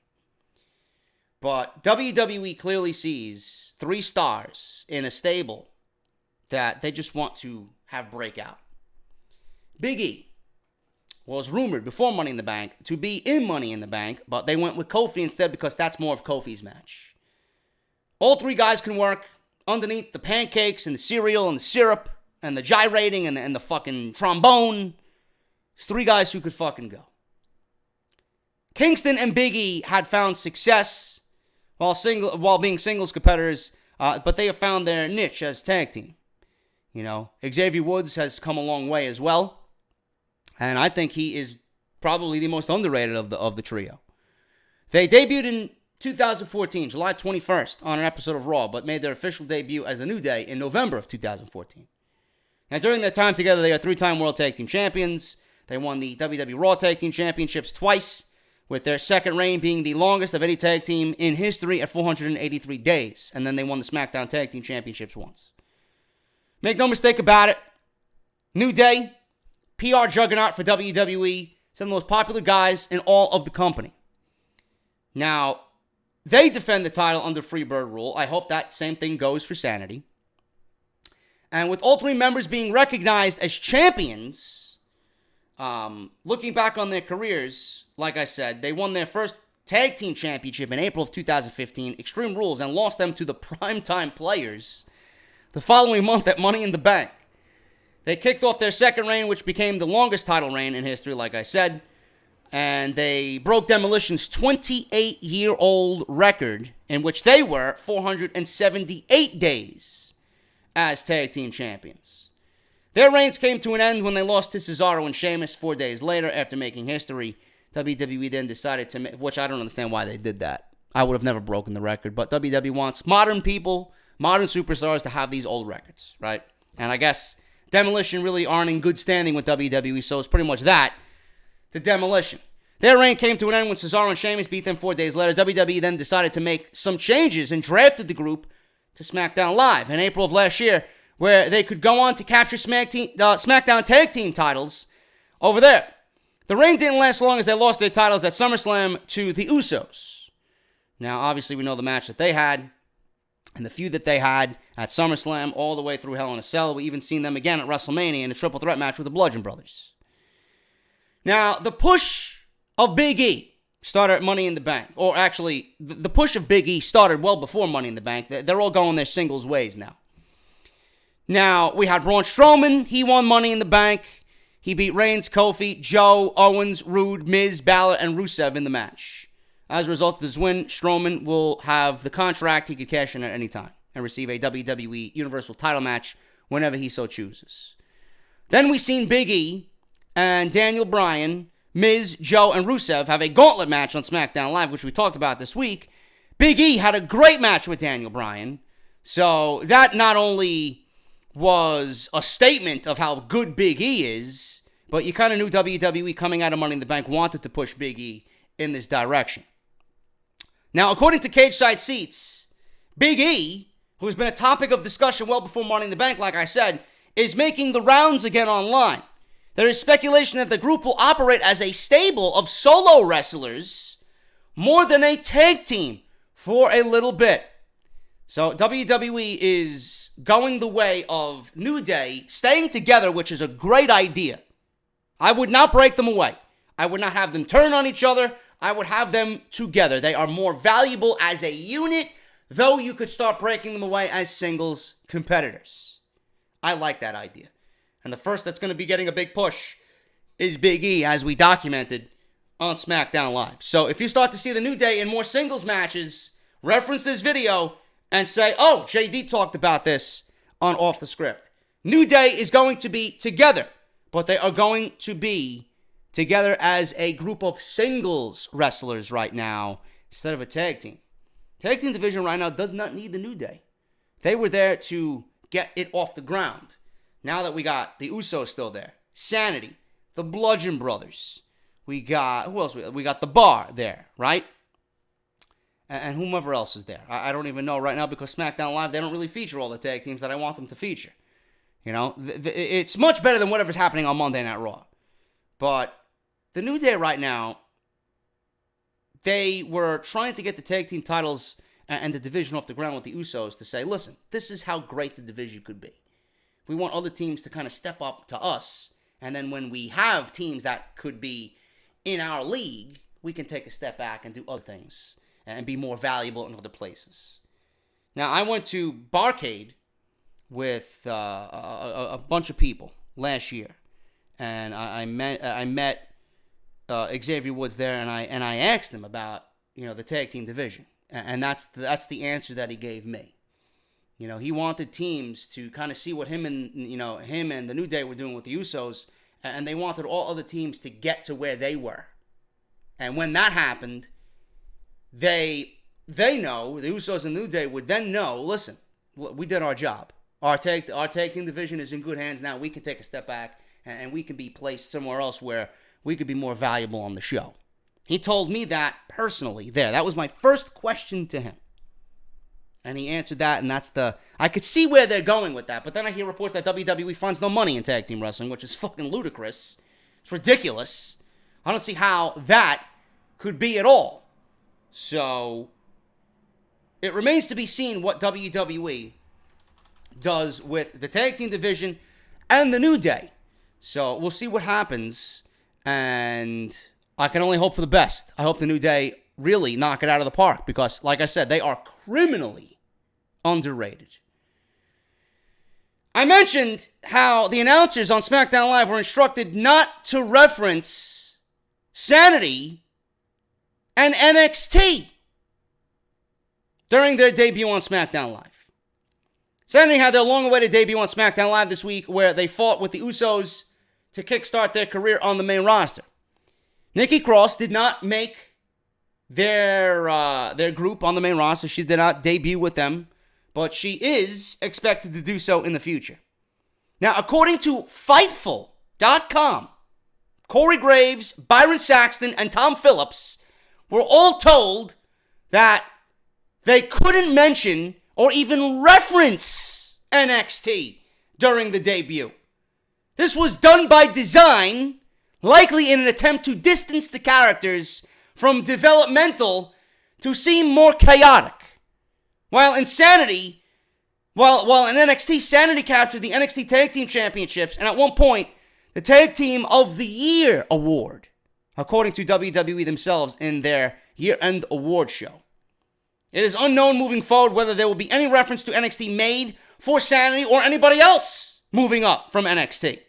But WWE clearly sees 3 stars in a stable that they just want to have break out. Big E was rumored before Money in the Bank to be in Money in the Bank, but they went with Kofi instead because that's more of Kofi's match. All 3 guys can work underneath the pancakes and the cereal and the syrup and the gyrating and the fucking trombone. There's 3 guys who could fucking go. Kingston and Big E had found success while being singles competitors, but they have found their niche as tag team. You know, Xavier Woods has come a long way as well, and I think he is probably the most underrated of the trio. They debuted in 2014, July 21st, on an episode of Raw, but made their official debut as The New Day in November of 2014. Now, during their time together, they are 3-time World Tag Team Champions. They won the WWE Raw Tag Team Championships twice, with their second reign being the longest of any tag team in history at 483 days. And then they won the SmackDown Tag Team Championships once. Make no mistake about it, New Day, PR juggernaut for WWE, some of the most popular guys in all of the company. Now, they defend the title under Freebird rule. I hope that same thing goes for Sanity. And with all 3 members being recognized as champions, looking back on their careers, like I said, they won their first tag team championship in April of 2015, Extreme Rules, and lost them to the Primetime Players the following month at Money in the Bank. They kicked off their second reign, which became the longest title reign in history, like I said, and they broke Demolition's 28-year-old record, in which they were 478 days as tag team champions. Their reigns came to an end when they lost to Cesaro and Sheamus 4 days later after making history. WWE then decided to, which I don't understand why they did that. I would have never broken the record, but WWE wants modern people, modern superstars to have these old records, right? And I guess Demolition really aren't in good standing with WWE, so it's pretty much that to Demolition. Their reign came to an end when Cesaro and Sheamus beat them 4 days later. WWE then decided to make some changes and drafted the group to SmackDown Live in April of last year, where they could go on to capture SmackDown tag team titles over there. The reign didn't last long as they lost their titles at SummerSlam to the Usos. Now, obviously, we know the match that they had and the feud that they had at SummerSlam all the way through Hell in a Cell. We even seen them again at WrestleMania in a triple threat match with the Bludgeon Brothers. Now, the push of Big E started at Money in the Bank. Or actually, the push of Big E started well before Money in the Bank. They're all going their singles ways now. Now, we had Braun Strowman. He won Money in the Bank. He beat Reigns, Kofi, Joe, Owens, Roode, Miz, Balor, and Rusev in the match. As a result of this win, Strowman will have the contract he could cash in at any time and receive a WWE Universal title match whenever he so chooses. Then we seen Big E and Daniel Bryan Miz, Joe, and Rusev have a gauntlet match on SmackDown Live, which we talked about this week. Big E had a great match with Daniel Bryan. So that not only was a statement of how good Big E is, but you kind of knew WWE coming out of Money in the Bank wanted to push Big E in this direction. Now, according to Cage Side Seats, Big E, who has been a topic of discussion well before Money in the Bank, like I said, is making the rounds again online. There is speculation that the group will operate as a stable of solo wrestlers more than a tag team for a little bit. So WWE is going the way of New Day staying together, which is a great idea. I would not break them away. I would not have them turn on each other. I would have them together. They are more valuable as a unit, though you could start breaking them away as singles competitors. I like that idea. And the first that's going to be getting a big push is Big E, as we documented on SmackDown Live. So if you start to see the New Day in more singles matches, reference this video and say, oh, JD talked about this on Off the Script. New Day is going to be together, but they are going to be together as a group of singles wrestlers right now instead of a tag team. Tag team division right now does not need the New Day. They were there to get it off the ground. Now that we got the Usos still there, Sanity, the Bludgeon Brothers, we got, who else? We got the Bar there, right? And whomever else is there. I don't even know right now because SmackDown Live, they don't really feature all the tag teams that I want them to feature. You know, it's much better than whatever's happening on Monday Night Raw. But the New Day right now, they were trying to get the tag team titles and the division off the ground with the Usos to say, listen, this is how great the division could be. We want other teams to kind of step up to us. And then when we have teams that could be in our league, we can take a step back and do other things and be more valuable in other places. Now, I went to Barcade with a bunch of people last year. And I met Xavier Woods there, and I asked him about, you know, the tag team division. And that's the answer that he gave me. You know, he wanted teams to kind of see what him and the New Day were doing with the Usos, and they wanted all other teams to get to where they were. And when that happened, they know, the Usos and the New Day would then know, listen, we did our job. Our tag team division is in good hands now. We can take a step back, and we can be placed somewhere else where we could be more valuable on the show. He told me that personally there. That was my first question to him. And he answered that, and I could see where they're going with that. But then I hear reports that WWE funds no money in tag team wrestling, which is fucking ludicrous. It's ridiculous. I don't see how that could be at all. So, it remains to be seen what WWE does with the tag team division and the New Day. So, we'll see what happens, and I can only hope for the best. I hope the New Day really knock it out of the park because, like I said, they are criminally underrated. I mentioned how the announcers on SmackDown Live were instructed not to reference Sanity and NXT during their debut on SmackDown Live. Sanity had their long-awaited debut on SmackDown Live this week where they fought with the Usos to kickstart their career on the main roster. Nikki Cross did not make their group on the main roster. She did not debut with them, but she is expected to do so in the future. Now, according to Fightful.com, Corey Graves, Byron Saxton, and Tom Phillips were all told that they couldn't mention or even reference NXT during the debut. This was done by design, likely in an attempt to distance the characters from developmental to seem more chaotic. While in NXT, Sanity captured the NXT Tag Team Championships and at one point, the Tag Team of the Year award, according to WWE themselves in their year-end award show. It is unknown moving forward whether there will be any reference to NXT made for Sanity or anybody else moving up from NXT.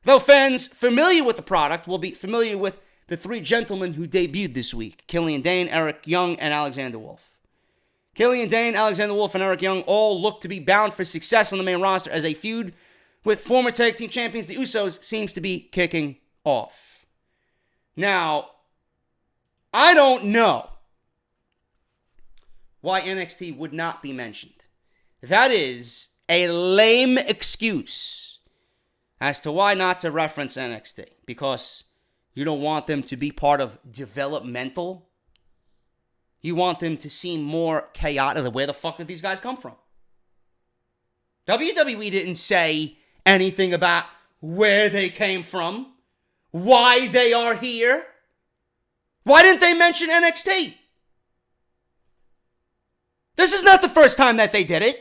Though fans familiar with the product will be familiar with the three gentlemen who debuted this week: Killian Dane, Eric Young, and Alexander Wolf. Killian Dane, Alexander Wolf, and Eric Young all look to be bound for success on the main roster as a feud with former tag team champions, the Usos, seems to be kicking off. Now, I don't know why NXT would not be mentioned. That is a lame excuse as to why not to reference NXT. Because you don't want them to be part of developmental. You want them to seem more chaotic. Where the fuck did these guys come from? WWE didn't say anything about where they came from, why they are here. Why didn't they mention NXT? This is not the first time that they did it.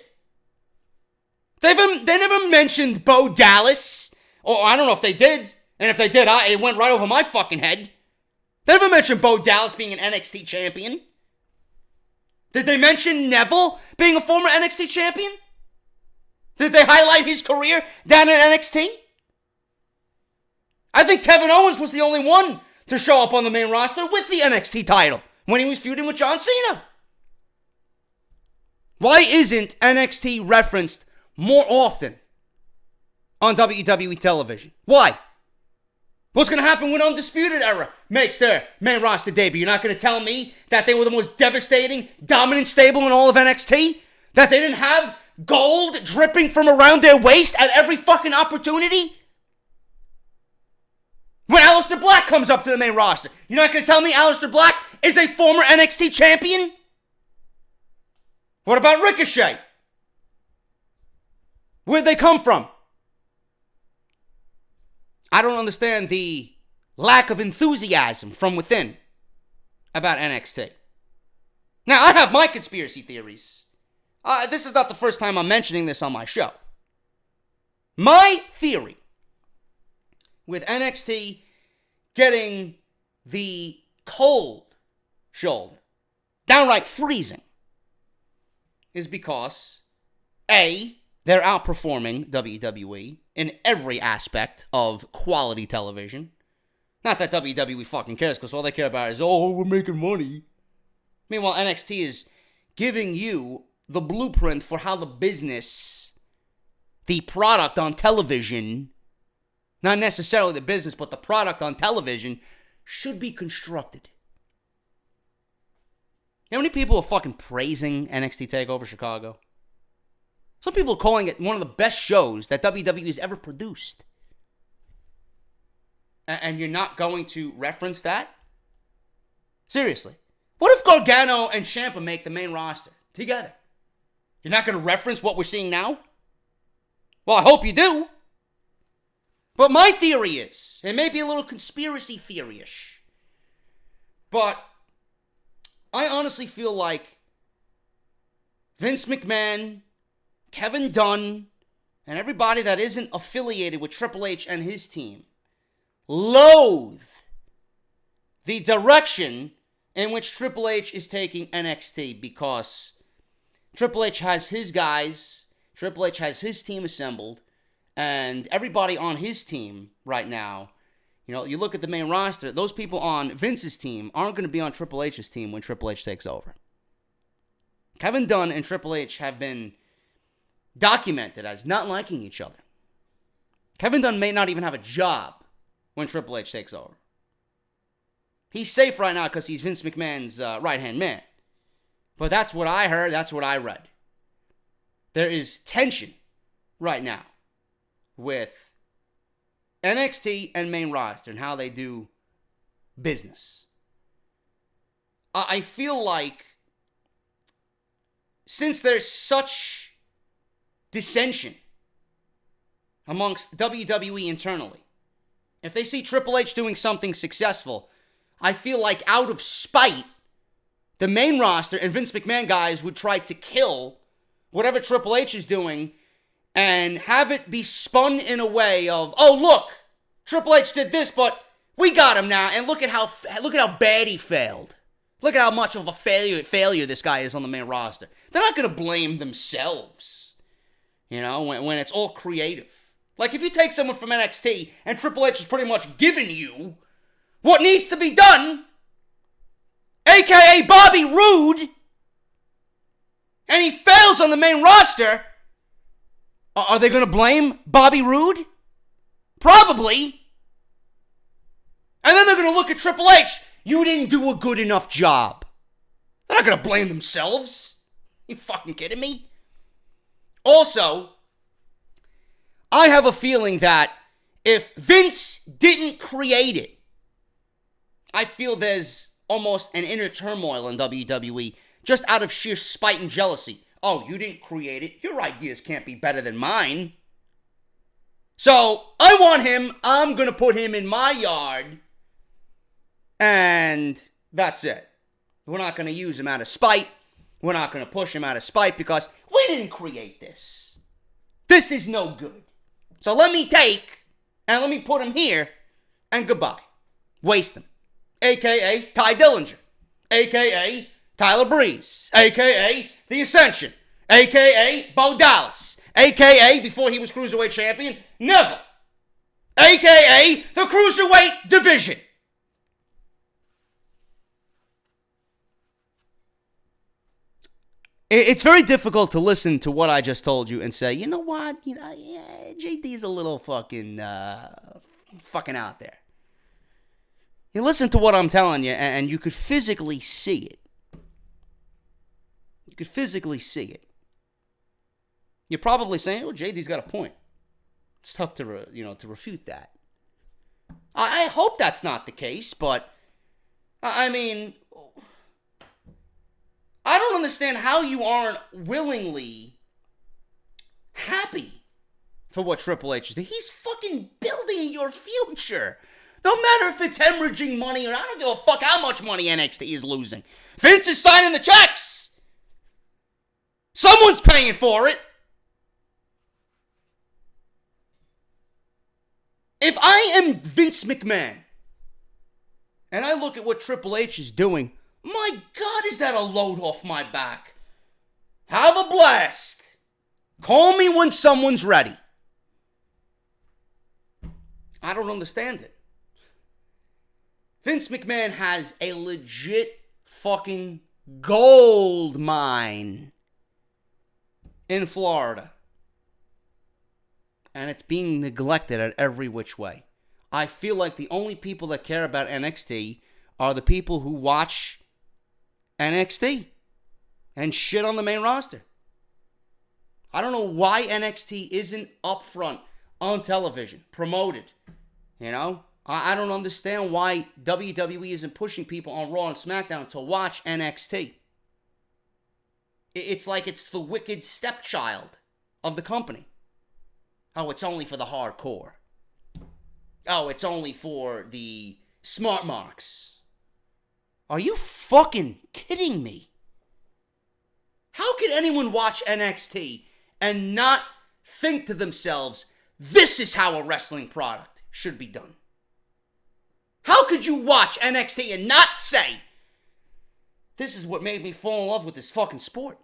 They never mentioned Bo Dallas. Or I don't know if they did. And if they did, it went right over my fucking head. They never mentioned Bo Dallas being an NXT champion. Did they mention Neville being a former NXT champion? Did they highlight his career down in NXT? I think Kevin Owens was the only one to show up on the main roster with the NXT title when he was feuding with John Cena. Why isn't NXT referenced more often on WWE television? Why? What's going to happen when Undisputed Era makes their main roster debut? You're not going to tell me that they were the most devastating, dominant stable in all of NXT? That they didn't have gold dripping from around their waist at every fucking opportunity? When Alistair Black comes up to the main roster, you're not going to tell me Alistair Black is a former NXT champion? What about Ricochet? Where'd they come from? I don't understand the lack of enthusiasm from within about NXT. Now, I have my conspiracy theories. This is not the first time I'm mentioning this on my show. My theory with NXT getting the cold shoulder, downright freezing, is because, A, they're outperforming WWE in every aspect of quality television. Not that WWE fucking cares, because all they care about is, oh, we're making money. Meanwhile, NXT is giving you the blueprint for how the business, the product on television, not necessarily the business, but the product on television, should be constructed. You know how many people are fucking praising NXT TakeOver Chicago? Some people are calling it one of the best shows that WWE has ever produced. And you're not going to reference that? Seriously. What if Gargano and Champa make the main roster together? You're not going to reference what we're seeing now? Well, I hope you do. But my theory is, it may be a little conspiracy theory-ish, but I honestly feel like Vince McMahon, Kevin Dunn, and everybody that isn't affiliated with Triple H and his team loathe the direction in which Triple H is taking NXT, because Triple H has his guys, Triple H has his team assembled, and everybody on his team right now, you know, you look at the main roster, those people on Vince's team aren't going to be on Triple H's team when Triple H takes over. Kevin Dunn and Triple H have been documented as not liking each other. Kevin Dunn may not even have a job when Triple H takes over. He's safe right now because he's Vince McMahon's right-hand man. But that's what I heard, that's what I read. There is tension right now with NXT and main roster and how they do business. I feel like since there's such dissension amongst WWE internally, if they see Triple H doing something successful, I feel like out of spite, the main roster and Vince McMahon guys would try to kill whatever Triple H is doing and have it be spun in a way of, oh, look, Triple H did this, but we got him now, and look at how bad he failed. Look at how much of a failure this guy is on the main roster. They're not going to blame themselves, you know, when it's all creative. Like, if you take someone from NXT and Triple H has pretty much given you what needs to be done, a.k.a. Bobby Roode, and he fails on the main roster, are they going to blame Bobby Roode? Probably. And then they're going to look at Triple H. You didn't do a good enough job. They're not going to blame themselves. You fucking kidding me? Also, I have a feeling that if Vince didn't create it, I feel there's almost an inner turmoil in WWE just out of sheer spite and jealousy. Oh, you didn't create it. Your ideas can't be better than mine. So, I want him. I'm going to put him in my yard. And that's it. We're not going to use him out of spite. We're not going to push him out of spite because we didn't create this. This is no good. So let me take and let me put him here and goodbye. Waste him. A.K.A. Ty Dillinger. A.K.A. Tyler Breeze. A.K.A. The Ascension. A.K.A. Bo Dallas. A.K.A. before he was Cruiserweight Champion, Neville. A.K.A. the Cruiserweight Division. It's very difficult to listen to what I just told you and say, you know what? JD's a little fucking out there. You listen to what I'm telling you, and you could physically see it. You could physically see it. You're probably saying, "Oh, JD's got a point." It's tough to refute that. I hope that's not the case, but I mean, I don't understand how you aren't willingly happy for what Triple H is doing. He's fucking building your future. No matter if it's hemorrhaging money or I don't give a fuck how much money NXT is losing. Vince is signing the checks. Someone's paying for it. If I am Vince McMahon and I look at what Triple H is doing, my God, is that a load off my back? Have a blast. Call me when someone's ready. I don't understand it. Vince McMahon has a legit fucking gold mine in Florida. And it's being neglected at every which way. I feel like the only people that care about NXT are the people who watch NXT and shit on the main roster. I don't know why NXT isn't up front on television, promoted. You know? I don't understand why WWE isn't pushing people on Raw and Smackdown to watch NXT. It's like it's the wicked stepchild of the company. Oh, it's only for the hardcore. Oh, it's only for the smart marks. Are you fucking kidding me? How could anyone watch NXT and not think to themselves, this is how a wrestling product should be done? How could you watch NXT and not say, this is what made me fall in love with this fucking sport?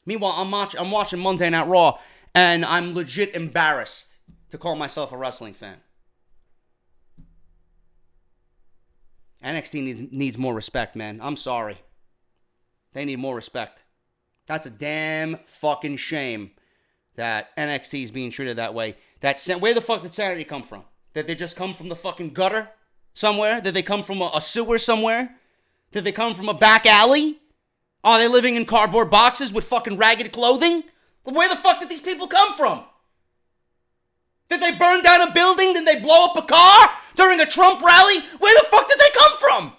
Meanwhile, I'm watching Monday Night Raw, and I'm legit embarrassed to call myself a wrestling fan. NXT needs more respect, man. I'm sorry. They need more respect. That's a damn fucking shame that NXT is being treated that way. Where the fuck did sanity come from? Did they just come from the fucking gutter somewhere? Did they come from a sewer somewhere? Did they come from a back alley? Are they living in cardboard boxes with fucking ragged clothing? Where the fuck did these people come from? Did they burn down a building? Did they blow up a car during a Trump rally? Where the fuck did they come from?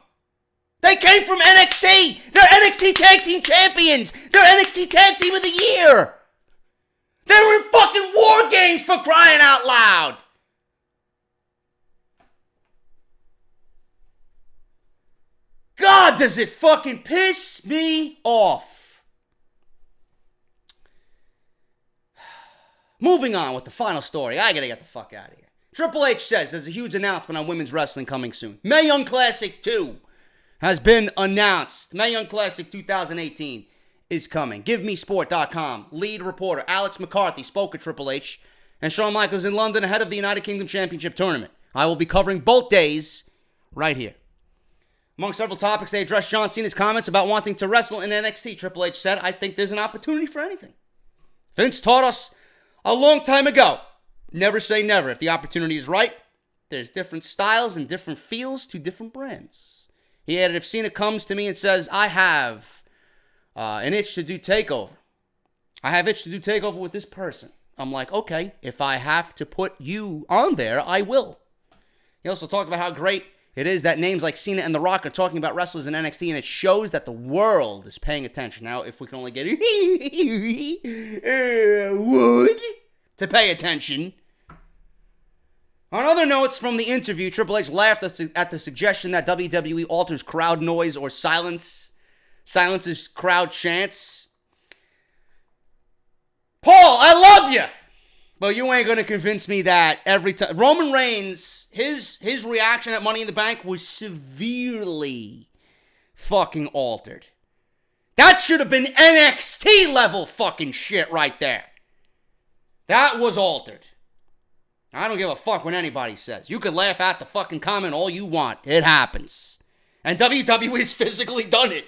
They came from NXT. They're NXT Tag Team Champions. They're NXT Tag Team of the Year. They were in fucking War Games, for crying out loud. God, does it fucking piss me off. Moving on with the final story. I gotta get the fuck out of here. Triple H says there's a huge announcement on women's wrestling coming soon. Mae Young Classic 2 has been announced. Mae Young Classic 2018 is coming. GiveMeSport.com lead reporter Alex McCarthy spoke at Triple H and Shawn Michaels in London ahead of the United Kingdom Championship Tournament. I will be covering both days right here. Among several topics, they addressed John Cena's comments about wanting to wrestle in NXT. Triple H said, I think there's an opportunity for anything. Vince taught us a long time ago, never say never. If the opportunity is right, There's different styles and different feels to different brands. He added, if Cena comes to me and says, I have an itch to do TakeOver. I have itch to do TakeOver with this person. I'm like, okay, if I have to put you on there, I will. He also talked about how great it is that names like Cena and The Rock are talking about wrestlers in NXT, and it shows that the world is paying attention. Now, if we can only get Wood to pay attention. On other notes from the interview, Triple H laughed at the suggestion that WWE alters crowd noise or silences crowd chants. Paul, I love you, but you ain't gonna convince me that every time. Roman Reigns, his reaction at Money in the Bank was severely fucking altered. That should have been NXT level fucking shit right there. That was altered. I don't give a fuck what anybody says. You can laugh at the fucking comment all you want. It happens. And WWE has physically done it.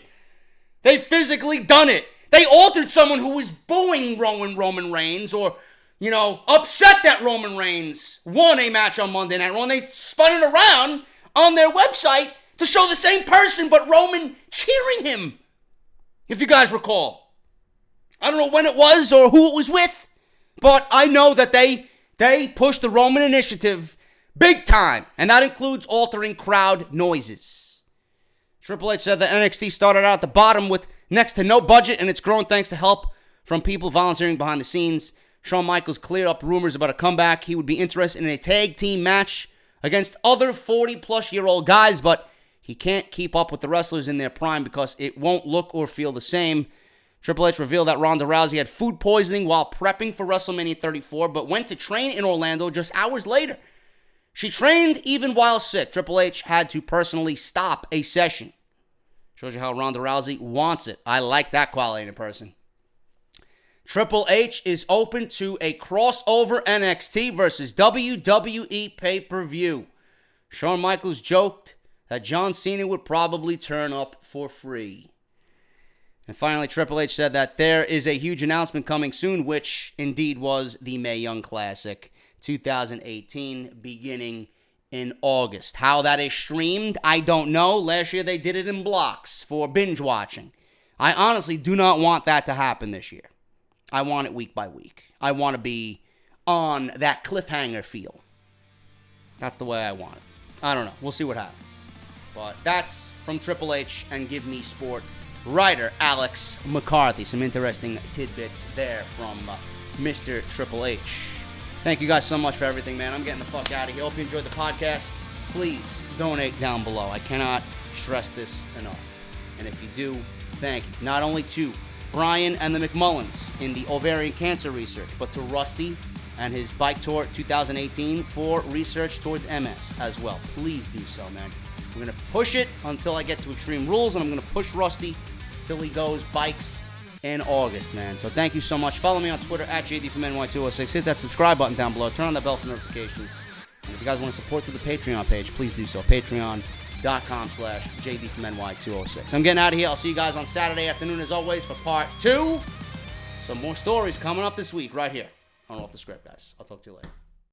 They've physically done it. They altered someone who was booing Roman Reigns or, upset that Roman Reigns won a match on Monday Night Raw. And they spun it around on their website to show the same person, but Roman cheering him. If you guys recall. I don't know when it was or who it was with, but I know that they pushed the Roman initiative big time, and that includes altering crowd noises. Triple H said that NXT started out at the bottom with next to no budget, and it's grown thanks to help from people volunteering behind the scenes. Shawn Michaels cleared up rumors about a comeback. He would be interested in a tag team match against other 40-plus-year-old guys, but he can't keep up with the wrestlers in their prime because it won't look or feel the same. Triple H revealed that Ronda Rousey had food poisoning while prepping for WrestleMania 34, but went to train in Orlando just hours later. She trained even while sick. Triple H had to personally stop a session. Shows you how Ronda Rousey wants it. I like that quality in a person. Triple H is open to a crossover NXT versus WWE pay-per-view. Shawn Michaels joked that John Cena would probably turn up for free. And finally, Triple H said that there is a huge announcement coming soon, which indeed was the Mae Young Classic 2018, beginning in August. How that is streamed, I don't know. Last year they did it in blocks for binge watching. I honestly do not want that to happen this year. I want it week by week. I want to be on that cliffhanger feel. That's the way I want it. I don't know. We'll see what happens. But that's from Triple H and Give Me Sport writer Alex McCarthy. Some interesting tidbits there from Mr. Triple H. Thank you guys so much for everything, man. I'm getting the fuck out of here. Hope you enjoyed the podcast. Please donate down below. I cannot stress this enough. And if you do, thank you. Not only to Brian and the McMullins in the ovarian cancer research, but to Rusty and his Bike Tour 2018 for research towards MS as well. Please do so, man. We're going to push it until I get to Extreme Rules, and I'm going to push Rusty till he goes bikes in August, man. So thank you so much. Follow me on Twitter at JDFROMNY206. Hit that subscribe button down below. Turn on the bell for notifications. And if you guys want to support through the Patreon page, please do so. Patreon.com/JDFROMNY206. I'm getting out of here. I'll see you guys on Saturday afternoon as always for part 2. Some more stories coming up this week right here on Off the Script, guys. I'll talk to you later.